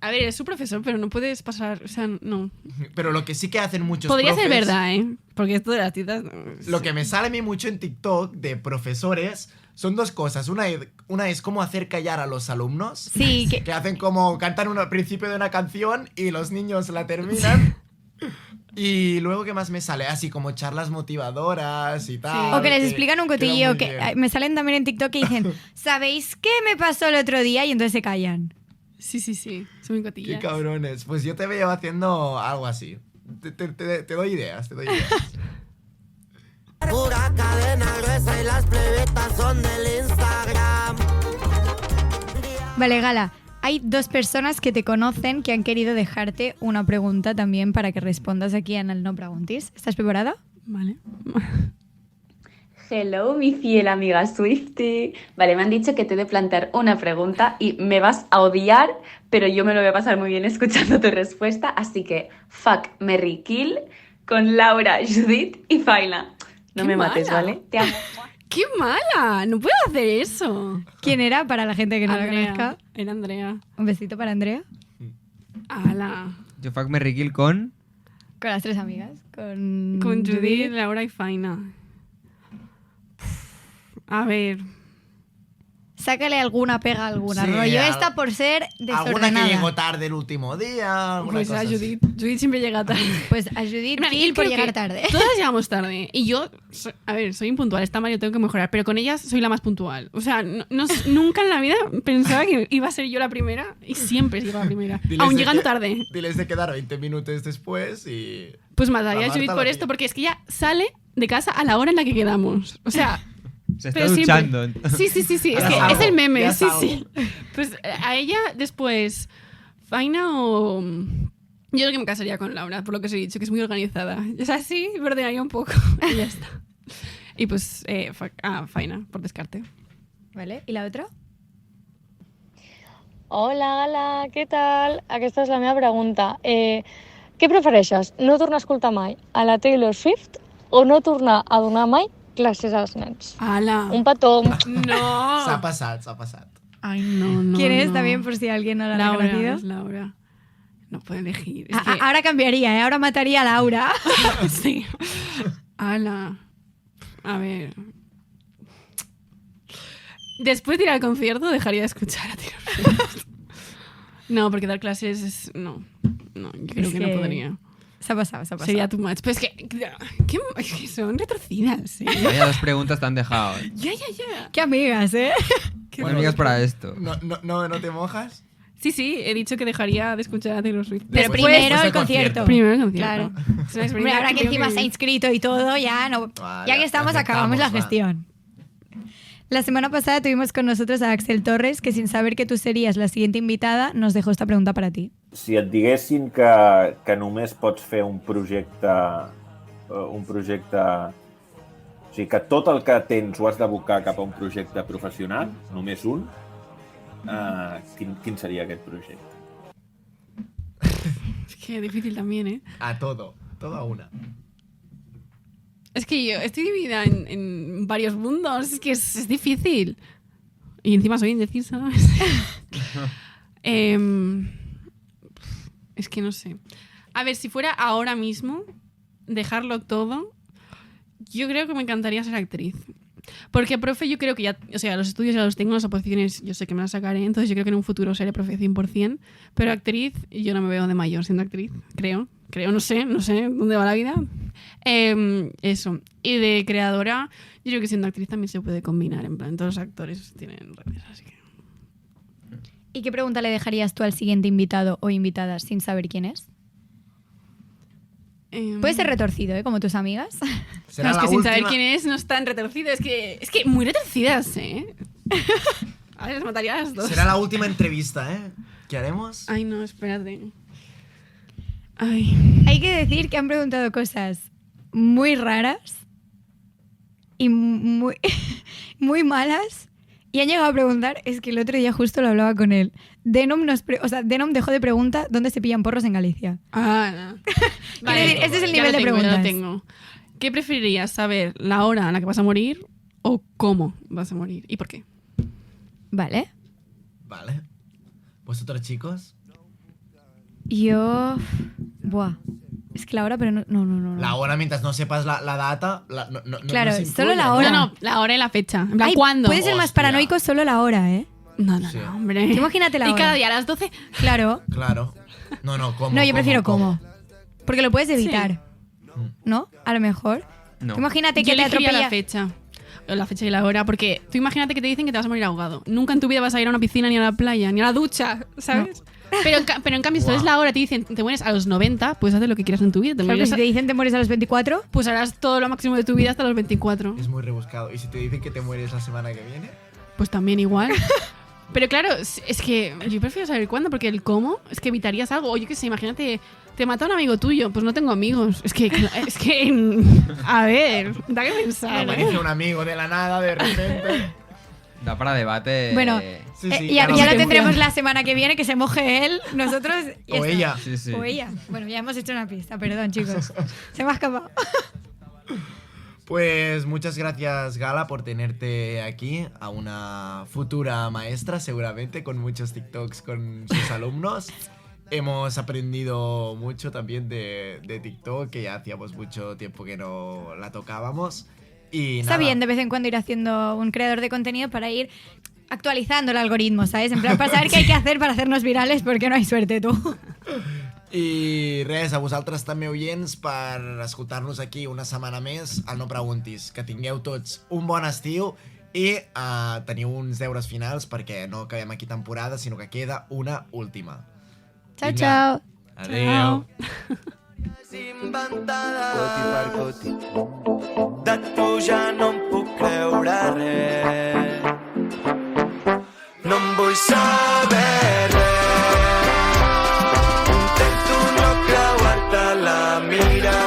A ver, es su profesor, pero no puedes pasar... O sea, no. Pero lo que sí que hacen muchos Podría ser profes- verdad, ¿eh? Porque esto de las tizas... Lo que me sale a mí mucho en TikTok de profesores son 2 cosas. Una es cómo hacer callar a los alumnos. Sí, que... Que hacen como cantan al principio de una canción y los niños la terminan. Y luego, ¿qué más me sale? Así como charlas motivadoras y tal. O que les explican un queda cotillo muy que bien. me salen también en TikTok que dicen, ¿sabéis qué me pasó el otro día? Y entonces se callan. Sí. Son muy Qué cotillas. cabrones. Pues yo te veo haciendo algo así. Te doy ideas, te doy ideas. Pura cadena gruesa y las plebetas son del Instagram. Día Vale, Gala. Hay 2 personas que te conocen que han querido dejarte una pregunta también para que respondas aquí en el No Preguntis. ¿Estás preparada? Vale. Hello, mi fiel amiga Swiftie. Vale, me han dicho que te he de plantear una pregunta y me vas a odiar, pero yo me lo voy a pasar muy bien escuchando tu respuesta. Así que, fuck, marry, kill con Laura, Judith y Faina. No ¡Qué me mates, mala! ¿vale? Te amo. ¡Qué mala! No puedo hacer eso. ¿Quién era para la gente que no la Andrea. conozca? Era Andrea. Un besito para Andrea. Ala. Yo fuck Merry Kill con... Con las 3 amigas. Con Judith, Laura y Faina. A ver. Sácale alguna pega a alguna. Sí, Rollo esta por ser Alguna desordenada. que llegó tarde el último día, alguna Pues cosa a así. Judith. Judith siempre llega tarde. Pues a Judith En plan, Kill yo por creo llegar que tarde. Todas llegamos tarde. Y yo, a ver, soy impuntual. Está mal, yo tengo que mejorar. Pero con ellas soy la más puntual. O sea, nunca en la vida pensaba que iba a ser yo la primera. Y siempre llego la primera. Aún llegando tarde. Diles de quedar 20 minutos después y... Pues mataría La a Judith Marta por la esto. pilla. Porque es que ella sale de casa a la hora en la que quedamos. O sea... Se está Pero siempre. duchando. Sí. Es Ya que salgo, es el meme, ya sí. salgo. Pues a ella después, Faina o... Yo creo que me casaría con Laura, por lo que os he dicho, que es muy organizada. O sea, sí, me ordenaría un poco y ya está. Y pues, Faina, por descarte. Vale, ¿y la otra? Hola, Gala, què tal? Aquesta és la meva pregunta. Què prefereixes? No tornar a escoltar mai a la Taylor Swift o no tornar a donar mai classes als nens? ¡Hala! Un petó. ¡No! S'ha passat. Ay, no. ¿Quién es no. también por si alguien no la ha Laura, reconocido? es Laura. No puede elegir. Es Ahora cambiaría, ¿eh? Ahora mataría a Laura. que... Sí. ¡Hala! A ver... Después de ir al concierto dejaría de escuchar a Taylor Swift. No, porque dar clases es... No, yo creo Es que que- no podría. Se ha pasado. Sería too much. Pero es que son retorcidas, ¿eh? Vaya 2 preguntas te han dejado. Ya. Qué amigas, ¿eh? Bueno, amigas para esto. No te mojas? Sí, he dicho que dejaría de escuchar a Taylor Swift. Pero Después- primero después el del concierto. Primero el concierto. Claro. Es una experiencia Hombre, ahora que tengo encima se ha vivir. inscrito y todo, ya no. Vale, Ya que estamos, aceptamos, acabamos la va. gestión. La semana pasada tuvimos con nosotros a Axel Torres, que sin saber que tú serías la siguiente invitada, nos dejó esta pregunta para ti. Si et diguessin que només pots fer un projecte... O sigui, que tot el que tens ho has d'abocar cap a un projecte professional, només un, quin seria aquest projecte? Es que difícil también, ¿eh? A todo a una. Es que yo estoy dividida en varios mundos. Es que es difícil. Y encima soy indecisa. Es que no sé. A ver, si fuera ahora mismo, dejarlo todo, yo creo que me encantaría ser actriz. Porque profe yo creo que ya, o sea, los estudios ya los tengo, las oposiciones yo sé que me las sacaré, entonces yo creo que en un futuro seré profe 100%, pero actriz yo no me veo de mayor siendo actriz, creo, no sé dónde va la vida. Eso. Y de creadora, yo creo que siendo actriz también se puede combinar, en plan, todos los actores tienen redes, así que... ¿Y qué pregunta le dejarías tú al siguiente invitado o invitada sin saber quién es? Puede ser retorcido, ¿eh? Como tus amigas. Será No, es la que sin última... saber quién es no es tan retorcido, es que muy retorcidas, ¿eh? A ver, las mataría a las dos. Será la última entrevista, ¿eh? ¿Qué haremos? Ay, no, espérate. Ay. Hay que decir que han preguntado cosas muy raras y muy, muy malas. Y han llegado a preguntar, es que el otro día justo lo hablaba con él. Denom dejó de preguntar dónde se pillan porros en Galicia. Ah, no. Quiero decir, este es el ya nivel lo de tengo, ya preguntas. lo tengo. ¿Qué preferirías, saber la hora en la que vas a morir o cómo vas a morir? ¿Y por qué? Vale. Vale. ¿Vosotros, chicos? Yo... Buah. Es que la hora, pero no. La hora, mientras no sepas la data... no Claro, nos solo influye, la hora. No, la hora y la fecha. En plan, Ay, ¿cuándo? Puede ser más Hostia. paranoico solo la hora, ¿eh? No, Sí. hombre. Imagínate la Y hora. cada día a las 12. Claro. Claro. No, ¿cómo? No, yo prefiero cómo. Porque lo puedes evitar. Sí. ¿No? A lo mejor. No. Tú imagínate Yo que te elegiría atropella. la fecha. O la fecha y la hora, porque tú imagínate que te dicen que te vas a morir ahogado. Nunca en tu vida vas a ir a una piscina, ni a la playa, ni a la ducha, ¿sabes? Pero en cambio, si es la hora, te dicen, te mueres a los 90, puedes hacer lo que quieras en tu vida. Te Claro, que morirás si te dicen te mueres a los 24, pues harás todo lo máximo de tu vida hasta los 24. Es muy rebuscado. ¿Y si te dicen que te mueres la semana que viene? Pues también igual. Pero claro, es que yo prefiero saber cuándo, porque el cómo es que evitarías algo. O yo qué sé, imagínate, te mata un amigo tuyo, pues no tengo amigos. Es que a ver, da que pensar. Aparece un amigo de la nada, de repente. Da para debate. Bueno, Sí, ya claro. lo tendremos la semana que viene, que se moje él, nosotros y O está. ella. Sí, sí. O ella. Bueno, ya hemos hecho una pista, perdón, chicos. Se me ha escapado. Pues muchas gracias, Gala, por tenerte aquí, a una futura maestra, seguramente, con muchos TikToks con sus alumnos. Hemos aprendido mucho también de TikTok, que ya hacíamos mucho tiempo que no la tocábamos. Y Está nada. bien de vez en cuando ir haciendo un creador de contenido para ir actualizando el algoritmo, ¿sabes? En plan, para saber qué hay que hacer para hacernos virales, porque no hay suerte, tú. I res, a vosaltres també, oients, per escoltar-nos aquí una setmana més al No Preguntis. Que tingueu tots un bon estiu i teniu uns deures finals perquè no acabem aquí temporada, sinó que queda una última. Chao, Vinga. chao. Adéu. Inventada coti per coti. De tu ja no em puc creure res. No em vull saber res. Intento no creuar-te la mirada.